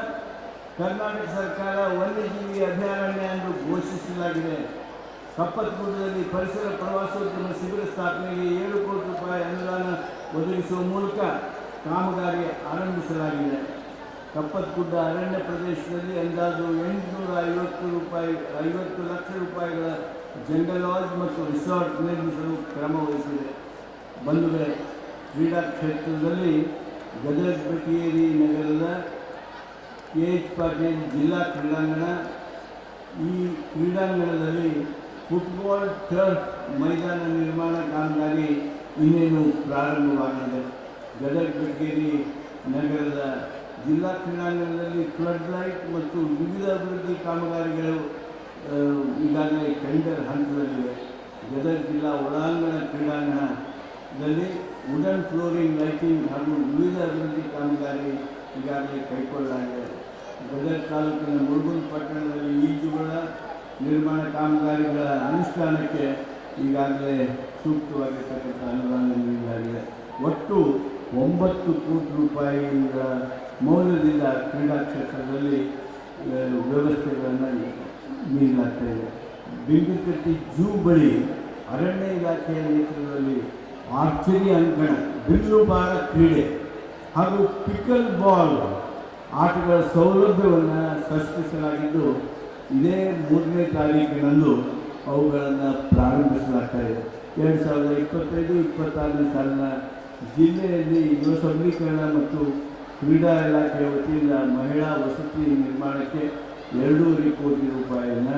ಕರ್ನಾಟಕ ಸರ್ಕಾರ ವನ್ಯಜೀವಿ ಅಭಯಾರಣ್ಯ ಎಂದು ಘೋಷಿಸಲಾಗಿದೆ. ಕಪ್ಪತ್ತಗುಡ್ಡದಲ್ಲಿ ಪರಿಸರ ಪ್ರವಾಸೋದ್ಯಮ ಶಿಬಿರ ಸ್ಥಾಪನೆಗೆ 7 ಕೋಟಿ ರೂಪಾಯಿ ಅನುದಾನ ಒದಗಿಸುವ ಮೂಲಕ ಕಾಮಗಾರಿ ಆರಂಭಿಸಲಾಗಿದೆ. ಕಪ್ಪತ್ತಗುಡ್ಡ ಅರಣ್ಯ ಪ್ರದೇಶದಲ್ಲಿ ಅಂದಾಜು 850 ಲಕ್ಷ ರೂಪಾಯಿಗಳ ಜಂಗಲ್ ಲಾಡ್ಜ್ ಮತ್ತು ರಿಸಾರ್ಟ್ ನಿರ್ಮಿಸಲು ಕ್ರಮ ವಹಿಸಿದೆ. ಬಂಧುಗಳೇ, ಕ್ರೀಡಾ ಕ್ಷೇತ್ರದಲ್ಲಿ ಗದಗ ಬೆಟಗೇರಿ ನಗರದ KH ಪಾಟೀಲ್ ಜಿಲ್ಲಾ ಕ್ರೀಡಾಂಗಣ, ಈ ಕ್ರೀಡಾಂಗಣದಲ್ಲಿ ಫುಟ್ಬಾಲ್ ಟರ್ಫ್ ಮೈದಾನ ನಿರ್ಮಾಣ ಕಾಮಗಾರಿ ಇನ್ನೇನು ಪ್ರಾರಂಭವಾಗಿದೆ. ಗದಗ ಬೆಟಗೇರಿ ನಗರದ ಜಿಲ್ಲಾ ಕ್ರೀಡಾಂಗಣದಲ್ಲಿ ಫ್ಲಡ್ ಲೈಟ್ ಮತ್ತು ವಿವಿಧ ಅಭಿವೃದ್ಧಿ ಕಾಮಗಾರಿಗಳು ಈಗಾಗಲೇ ಟೆಂಡರ್ ಹಂತದಲ್ಲಿವೆ. ಗದಗ ಜಿಲ್ಲಾ ಒಳಾಂಗಣ ಕ್ರೀಡಾಂಗಣದಲ್ಲಿ ವುಡನ್ ಫ್ಲೋರಿಂಗ್ ಲೈಟಿಂಗ್ ಹಾಗೂ ವಿವಿಧ ಅಭಿವೃದ್ಧಿ ಕಾಮಗಾರಿ ಈಗಾಗಲೇ ಕೈಗೊಳ್ಳಲಾಗಿದೆ. ಗದಗ ತಾಲೂಕಿನ ಮುರುಗುಂದ ಪಟ್ಟಣದಲ್ಲಿ ಈಜುಗಳ ನಿರ್ಮಾಣ ಕಾಮಗಾರಿಗಳ ಅನುಷ್ಠಾನಕ್ಕೆ ಈಗಾಗಲೇ ಸೂಕ್ತವಾಗಿರ್ತಕ್ಕಂಥ ಅನುದಾನ ನೀಡಲಾಗಿದೆ. ಒಟ್ಟು 9 ಕೋಟಿ ರೂಪಾಯಿಗಳ ಮೌಲ್ಯದಿಂದ ಕ್ರೀಡಾ ಕ್ಷೇತ್ರದಲ್ಲಿ ವ್ಯವಸ್ಥೆಗಳನ್ನು ನೀಡಲಾಗ್ತಾಯಿದೆ. ಬಿಂಕನಕಟ್ಟೆ ಝೂ ಬಳಿ ಅರಣ್ಯ ಇಲಾಖೆಯ ನೇತೃತ್ವದಲ್ಲಿ ಆರ್ಚರಿ ಅಂಕಣ, ಬಿಲ್ಲುಬಾಣ ಕ್ರೀಡೆ ಹಾಗೂ ಪಿಕಲ್ ಬಾಲ್ ಆಟಗಳ ಸೌಲಭ್ಯವನ್ನು ಸೃಷ್ಟಿಸಲಾಗಿದ್ದು, ಇದೇ 3ನೇ ತಾರೀಕಿನಂದು ಅವುಗಳನ್ನು ಪ್ರಾರಂಭಿಸಲಾಗ್ತಾಯಿದೆ. 2025-26ನೇ ಸಾಲಿನ ಜಿಲ್ಲೆಯಲ್ಲಿ ಯುವ ಸಬಲೀಕರಣ ಮತ್ತು ಕ್ರೀಡಾ ಇಲಾಖೆಯ ವತಿಯಿಂದ ಮಹಿಳಾ ವಸತಿ ನಿರ್ಮಾಣಕ್ಕೆ 2.5 ಕೋಟಿ ರೂಪಾಯಿಯನ್ನು,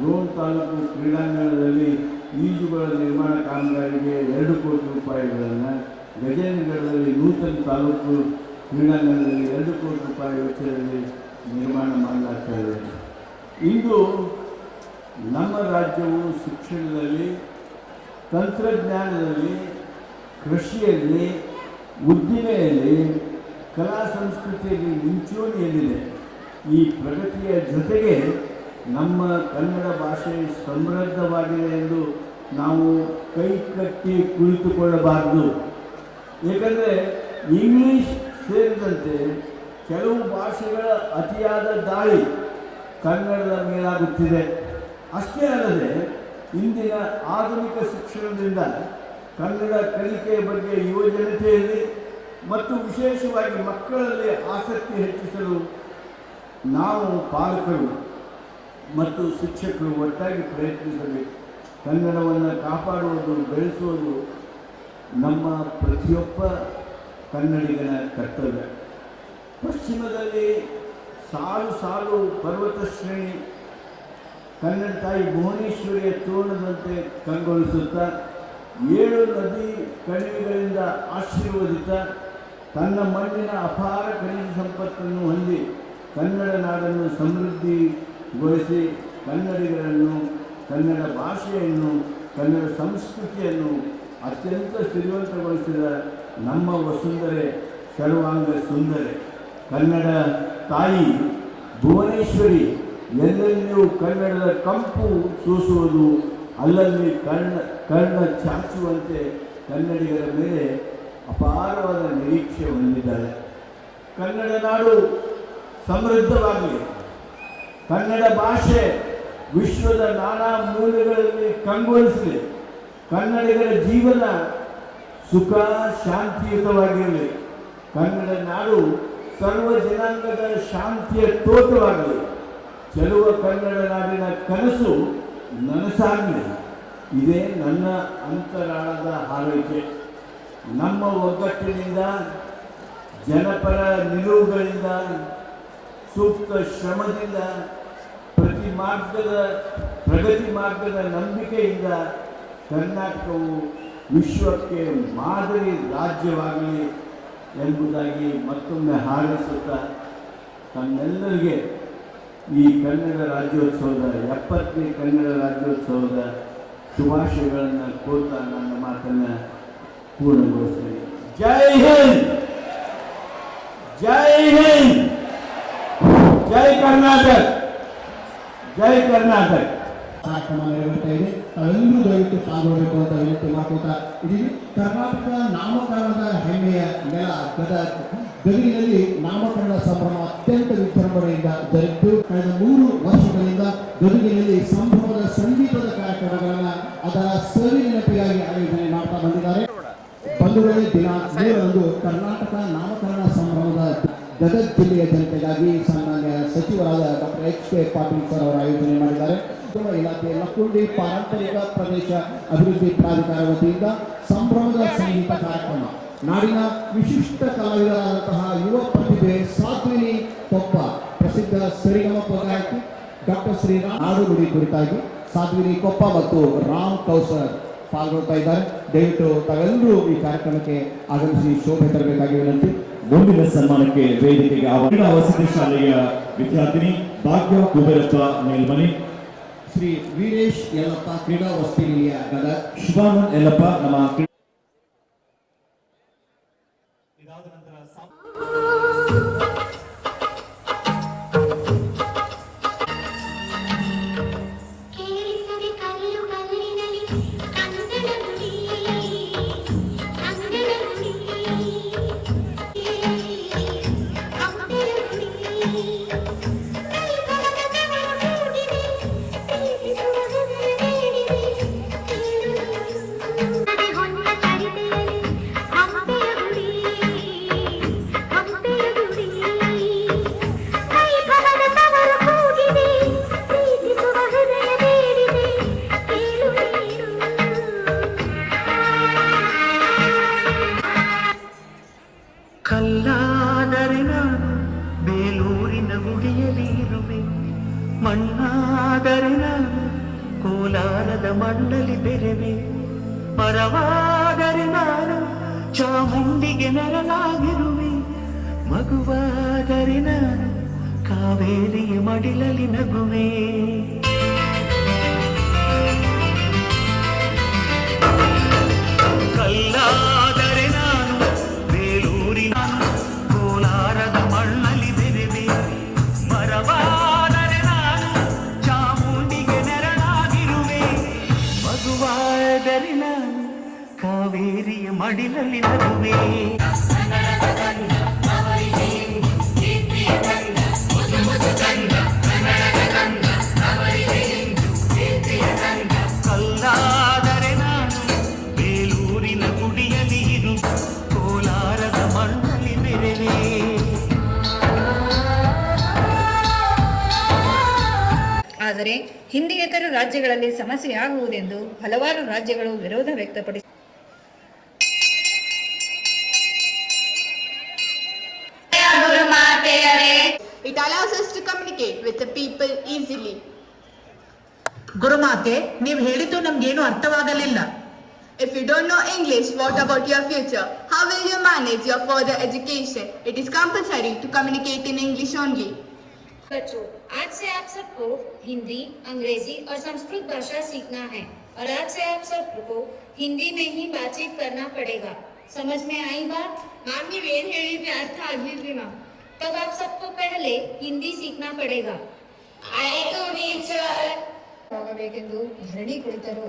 ರೋಣ ತಾಲೂಕು ಕ್ರೀಡಾಂಗಣದಲ್ಲಿ ಈಜುಗಳ ನಿರ್ಮಾಣ ಕಾಮಗಾರಿಗೆ 2 ಕೋಟಿ ರೂಪಾಯಿಗಳನ್ನು, ಗಜೇಂದ್ರಗಢದಲ್ಲಿ ನೂತನ ತಾಲೂಕು ಕ್ರೀಡಾಂಗಣದಲ್ಲಿ 2 ಕೋಟಿ ರೂಪಾಯಿ ವೆಚ್ಚದಲ್ಲಿ ನಿರ್ಮಾಣ ಮಾಡಲಾಗ್ತಾಯಿದೆ. ಇಂದು ನಮ್ಮ ರಾಜ್ಯವು ಶಿಕ್ಷಣದಲ್ಲಿ, ತಂತ್ರಜ್ಞಾನದಲ್ಲಿ, ಕೃಷಿಯಲ್ಲಿ, ಉದ್ದಿಮೆಯಲ್ಲಿ, ಕಲಾ ಸಂಸ್ಕೃತಿಯಲ್ಲಿ ಮುಂಚೂಣಿಯಲ್ಲಿದೆ. ಈ ಪ್ರಗತಿಯ ಜೊತೆಗೆ ನಮ್ಮ ಕನ್ನಡ ಭಾಷೆ ಸಮೃದ್ಧವಾಗಿದೆ ಎಂದು ನಾವು ಕೈಕಟ್ಟಿ ಕುಳಿತುಕೊಳ್ಳಬಾರದು. ಏಕೆಂದರೆ ಇಂಗ್ಲೀಷ್ ಸೇರಿದಂತೆ ಕೆಲವು ಭಾಷೆಗಳ ಅತಿಯಾದ ದಾಳಿ ಕನ್ನಡದ ಮೇಲಾಗುತ್ತಿದೆ. ಅಷ್ಟೇ ಅಲ್ಲದೆ ಇಂದಿನ ಆಧುನಿಕ ಶಿಕ್ಷಣದಿಂದ ಕನ್ನಡ ಕಲಿಕೆಯ ಬಗ್ಗೆ ಯುವಜನತೆಯಲ್ಲಿ ಮತ್ತು ವಿಶೇಷವಾಗಿ ಮಕ್ಕಳಲ್ಲಿ ಆಸಕ್ತಿ ಹೆಚ್ಚಿಸಲು ನಾವು ಪಾಲಕರು ಮತ್ತು ಶಿಕ್ಷಕರು ಒಟ್ಟಾಗಿ ಪ್ರಯತ್ನಿಸಬೇಕು. ಕನ್ನಡವನ್ನು ಕಾಪಾಡುವುದು, ಬೆಳೆಸುವುದು ನಮ್ಮ ಪ್ರತಿಯೊಬ್ಬ ಕನ್ನಡಿಗನ ಕರ್ತವ್ಯ. ಪಶ್ಚಿಮದಲ್ಲಿ ಸಾಲು ಸಾಲು ಪರ್ವತ ಶ್ರೇಣಿ ಕನ್ನಡ ತಾಯಿ ಭುವನೇಶ್ವರಿಯ ತೋರಣದಂತೆ ಕಂಗೊಳಿಸುತ್ತಾ 7 ನದಿ ಕಣಿವೆಗಳಿಂದ ಆಶೀರ್ವದಿತ ತನ್ನ ಮಣ್ಣಿನ ಅಪಾರ ಖನಿಜ ಸಂಪತ್ತನ್ನು ಹೊಂದಿ ಕನ್ನಡ ನಾಡನ್ನು ಸಮೃದ್ಧಿಗೊಳಿಸಿ ಕನ್ನಡಿಗರನ್ನು, ಕನ್ನಡ ಭಾಷೆಯನ್ನು, ಕನ್ನಡ ಸಂಸ್ಕೃತಿಯನ್ನು ಅತ್ಯಂತ ಶ್ರೀಮಂತಗೊಳಿಸಿದ ನಮ್ಮ ವಸುಂಧರೆ ಸರ್ವಾಂಗ ಸುಂದರೆ ಕನ್ನಡ ತಾಯಿ ಭುವನೇಶ್ವರಿ ಎಲ್ಲೆಲ್ಲಿಯೂ ಕನ್ನಡದ ಕಂಪು ಸೂಸುವುದು, ಅಲ್ಲಲ್ಲಿ ಕರ್ಣ ಚಾಚುವಂತೆ ಕನ್ನಡಿಗರ ಮೇಲೆ ಅಪಾರವಾದ ನಿರೀಕ್ಷೆ ಹೊಂದಿದ್ದಾರೆ. ಕನ್ನಡ ನಾಡು ಸಮೃದ್ಧವಾಗಲಿ, ಕನ್ನಡ ಭಾಷೆ ವಿಶ್ವದ ನಾನಾ ಮೂಲೆಗಳಲ್ಲಿ ಕಂಗೊಳಿಸಲಿ, ಕನ್ನಡಿಗರ ಜೀವನ ಸುಖ ಶಾಂತಿಯುತವಾಗಿರಲಿ, ಕನ್ನಡ ನಾಡು ಸರ್ವ ಜನಾಂಗದ ಶಾಂತಿಯ ತೋಟವಾಗಲಿ, ಚೆಲುವ ಕನ್ನಡ ನಾಡಿನ ಕನಸು ನನಸಾಗಲಿ. ಇದೇ ನನ್ನ ಅಂತರಾಳದ ಹಾರೈಕೆ. ನಮ್ಮ ಒಗ್ಗಟ್ಟಿನಿಂದ, ಜನಪರ ನಿಲುವುಗಳಿಂದ, ಸೂಕ್ತ ಶ್ರಮದಿಂದ, ಪ್ರಗತಿ ಮಾರ್ಗದ ನಂಬಿಕೆಯಿಂದ ಕರ್ನಾಟಕವು ವಿಶ್ವಕ್ಕೆ ಮಾದರಿ ರಾಜ್ಯವಾಗಲಿ ಎಂಬುದಾಗಿ ಮತ್ತೊಮ್ಮೆ ಹಾರೈಸುತ್ತಾ ತಮ್ಮೆಲ್ಲರಿಗೆ ಈ ಕನ್ನಡ ರಾಜ್ಯೋತ್ಸವದ 70ನೇ ಕನ್ನಡ ರಾಜ್ಯೋತ್ಸವದ ಶುಭಾಶಯಗಳನ್ನು ಕೋರ್ತಾ ನನ್ನ ಮಾತನ್ನು ಪೂರ್ಣಗೊಳಿಸ್ತೇನೆ. ಜೈ ಹಿಂದ್, ಜೈ ಹಿಂದ್, ಜೈ ಕರ್ನಾಟಕ, ಜೈ ಕರ್ನಾಟಕ. ಕಾರ್ಯಕ್ರಮ ನಡೆಯುತ್ತಾ ಇದೆ. ತಾವೆಲ್ಲರೂ ದಯವಿಟ್ಟು ಪಾಲ್ಗೊಳ್ಳಬೇಕು ಅಂತ ವಿನಂತಿ ಮಾಡ್ಕೊತಾ ಇದೀವಿ. ಕರ್ನಾಟಕ ನಾಮಕರಣದ ಹೆಮ್ಮೆಯ ನೆಲ ಗದಗಿನಲ್ಲಿ ನಾಮಕರಣ ಸಂಭ್ರಮ ಅತ್ಯಂತ ವಿಜೃಂಭಣೆಯಿಂದ ಜರುಗಿತು. ಕಳೆದ 3 ವರ್ಷಗಳಿಂದ ಗದಗಿನಲ್ಲಿ ಸಂಭ್ರಮದ ಸಂಗೀತದ ಕಾರ್ಯಕ್ರಮಗಳನ್ನು ಅದರ ಸವಿ ನೆನಪಿಗಾಗಿ ಆಯೋಜನೆ ಮಾಡ್ತಾ ಬಂದಿದ್ದಾರೆ. ಬಂಧುಗಳೇ, ದಿನ 3ರಂದು ಕರ್ನಾಟಕ ನಾಮಕರಣ ಸಂಭ್ರಮದ ಗದಗ ಜಿಲ್ಲೆಯ ಜನತೆಗಾಗಿ ಸನ್ಮಾನ್ಯ ಸಚಿವರಾದ ಡಾಕ್ಟರ್ H.K. ಪಾಟೀಲ್ ಸರ್ ಅವರು ಆಯೋಜನೆ ಮಾಡಿದ್ದಾರೆ. ಇಲಾಖೆ ಲಕ್ಕುಂಡಿ ಪಾರಂಪರಿಕ ಪ್ರದೇಶ ಅಭಿವೃದ್ಧಿ ಪ್ರಾಧಿಕಾರ ವತಿಯಿಂದ ಸಂಭ್ರಮದ ಸಂಗೀತ ಕಾರ್ಯಕ್ರಮ. ನಾಡಿನ ವಿಶಿಷ್ಟ ಕಲಾವಿದರಾದಂತಹ ಯುವ ಪ್ರತಿಭೆ ಸಾಧ್ವಿನಿ ಕೊಪ್ಪ, ಪ್ರಸಿದ್ಧ ಸರಿಗಮಪ ಗಾಯಕಿ ಡಾಕ್ಟರ್ ಶ್ರೀರಾಮ್ ನಾಡುನುಡಿ ಕುರಿತಾಗಿ ಸಾಧ್ವಿನಿ ಕೊಪ್ಪ ಮತ್ತು ರಾಮ್ ಕೌಸರ್ ಪಾಲ್ಗೊಳ್ತಾ ಇದ್ದಾರೆ. ದಯವಿಟ್ಟು ತಾವೆಲ್ಲರೂ ಈ ಕಾರ್ಯಕ್ರಮಕ್ಕೆ ಆಗಮಿಸಿ ಶೋಭೆ ತರಬೇಕಾಗಿ ವಿನಂತಿ. ಮುಂದಿನ ಸನ್ಮಾನಕ್ಕೆ ವೇದಿಕೆಗೆ ಕ್ರೀಡಾ ವಸತಿ ಶಾಲೆಯ ವಿದ್ಯಾರ್ಥಿನಿ ಭಾಗ್ಯ ಕುಬೇರಪ್ಪ ಮೇಲ್ಮನೆ, ಶ್ರೀ ವೀರೇಶ್ ಯಲ್ಲಪ್ಪ ಕ್ರೀಡಾ ವಸತಿ ನಿಲಯ ಗದಗ, ಶಿವಾನಂದ್ ಯಲ್ಲಪ್ಪ ನಮ್ಮ ಇದಾದ ನಂತರ ಕಲ್ಲಾದರೆ ನಾನು ಬೇಲೂರಿನ ಗುಡಿಯಲ್ಲಿರುವೆ, ಮಣ್ಣಾದರೆ ನಾನು ಕೋಲಾರದ ಮಣ್ಣಲ್ಲಿ ಬೆರೆವೆ, ಮರವಾದರೆ ನಾನು ಚಾಮುಂಡಿಗೆ ನೆರಳಾಗಿರುವೆ, ಮಗುವಾದರೆ ನಾನು ಕಾವೇರಿಯ ಮಡಿಲಲ್ಲಿ ನಗುವೆ. ಕಲ್ಲಾದರೆ ನಾನು ಬೇಲೂರಿನ ಕೋಲಾರದ ಮಣ್ಣಲ್ಲಿ ಬೆರೆವೆ, ಮರವಾದರೆ ನಾನು ಚಾಮುಂಡಿಗೆ ನೆರಳಾಗಿರುವೆ, ಮಗುವಾದರೆ ನಾನು ಕಾವೇರಿಯ ಮಡಿಲಲ್ಲಿ ನಗುವೆ. ಕಲ್ಲಾದರೆ ನಾನು ಬೇಲೂರಿನ ಆದರೆ ಹಿಂದಿಯೇತರ ರಾಜ್ಯಗಳಲ್ಲಿ ಸಮಸ್ಯೆಯಾಗುವುದೆಂದು ಹಲವಾರು ರಾಜ್ಯಗಳು ವಿರೋಧ ವ್ಯಕ್ತಪಡಿಸಿವೆ. It allows us to communicate with the people easily. ಗುರುಮಾತೆ, ನೀವು ಹೇಳಿದ್ದು ನಮ್ಗೇನು ಅರ್ಥವಾಗಲಿಲ್ಲ. If you don't know English, what about your future? How will you manage your further education? It is compulsory to communicate in English only. बच्चों, आज से आप सबको हिंदी, अंग्रेजी और संस्कृत भाषा सीखना है और आज से आप सबको हिंदी में ही बातचीत करना पड़ेगा. समझ में आई बात? मैम ने वेद ಹೇಳಿದ್ರೆ ಅರ್ಥ ಆಗಿಲ್ರಿ ಮ್ಯಾಮ್. तब आप सबको पहले हिंदी सीखना पड़ेगा. आएगा टीचर ಆಗಬೇಕೆಂದು ಧರಣಿ ಕುಳಿತರು.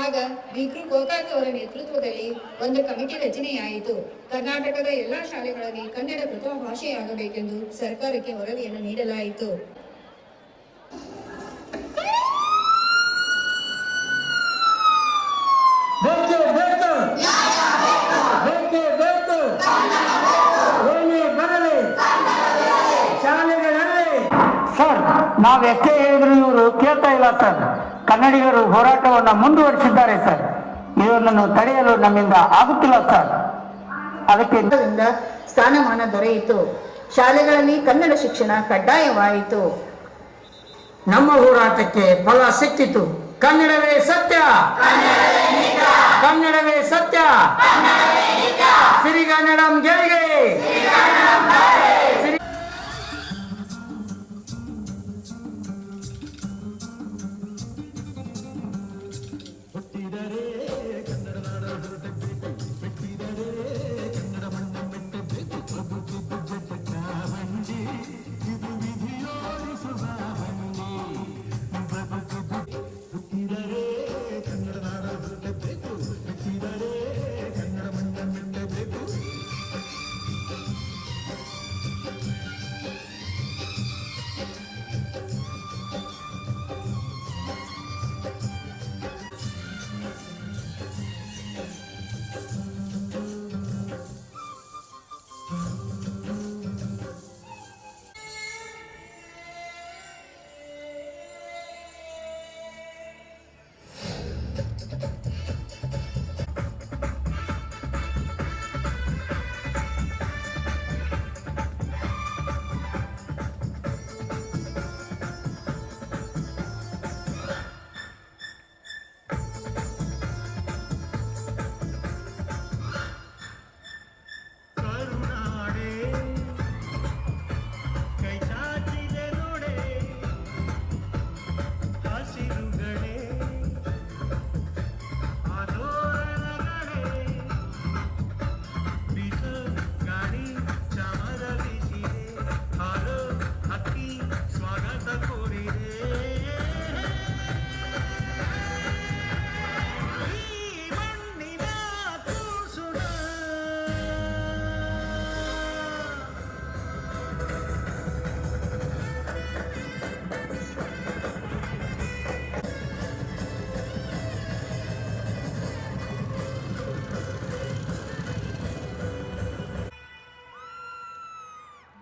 ಆಗ ವಿಕ್ರು ಗೋಕಾಕ್ ಅವರ ನೇತೃತ್ವದಲ್ಲಿ ಒಂದು ಕಮಿಟಿ ರಚನೆಯಾಯಿತು. ಕರ್ನಾಟಕದ ಎಲ್ಲಾ ಶಾಲೆಗಳಲ್ಲಿ ಕನ್ನಡ ಪ್ರಥಮ ಭಾಷೆಯಾಗಬೇಕೆಂದು ಸರ್ಕಾರಕ್ಕೆ ವರದಿಯನ್ನು ನೀಡಲಾಯಿತು. ಸರ್, ನಾವೆಷ್ಟೇ ಹೇಳಿದ್ರು ಇವರು ಕೇಳ್ತಾ ಇಲ್ಲ ಸರ್. ಕನ್ನಡಿಗರು ಹೋರಾಟವನ್ನು ಮುಂದುವರಿಸಿದ್ದಾರೆ ಸರ್. ಇದನ್ನು ತಡೆಯಲು ನಮ್ಮಿಂದ ಆಗುತ್ತಿಲ್ಲ ಸರ್. ಅದಕ್ಕೆ ಸ್ಥಾನಮಾನ ದೊರೆಯಿತು. ಶಾಲೆಗಳಲ್ಲಿ ಕನ್ನಡ ಶಿಕ್ಷಣ ಕಡ್ಡಾಯವಾಯಿತು. ನಮ್ಮ ಹೋರಾಟಕ್ಕೆ ಫಲ ಸಿಕ್ಕಿತು. ಕನ್ನಡವೇ ಸತ್ಯ, ಕನ್ನಡವೇ ಸತ್ಯ, ಸಿರಿಗನ್ನಡಂ ಗೆಲ್ಗೆ.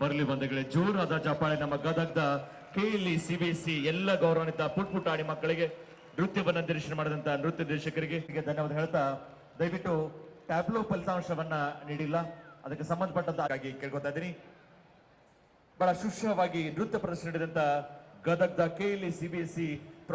ಬರಲಿ ಬಂಧುಗಳೇ, ಜೋರಾದ ಚಪ್ಪಾಳೆ ನಮ್ಮ ಗದಗದ KLE CBSE ಎಲ್ಲ ಗೌರವಾನ್ವಿತ ಪುಟ್ಟಾಣಿ ಮಕ್ಕಳಿಗೆ ನೃತ್ಯವನ್ನ ನಿರ್ದೇಶನ ಮಾಡಿದಂತ ನೃತ್ಯ ನಿರ್ದೇಶಕರಿಗೆ ಧನ್ಯವಾದ ಹೇಳ್ತಾ, ದಯವಿಟ್ಟು ಟ್ಯಾಬ್ಲೋ ಫಲಿತಾಂಶವನ್ನ ನೀಡಿಲ್ಲ, ಅದಕ್ಕೆ ಸಂಬಂಧಪಟ್ಟಂತಾಗಿ ಕೇಳ್ಕೊತಾ ಇದ್ದೀನಿ. ಬಹಳ ಸುಶ್ರವಾಗಿ ನೃತ್ಯ ಪ್ರದರ್ಶನ ನೀಡಿದಂತ ಗದಗದ KLE CBSE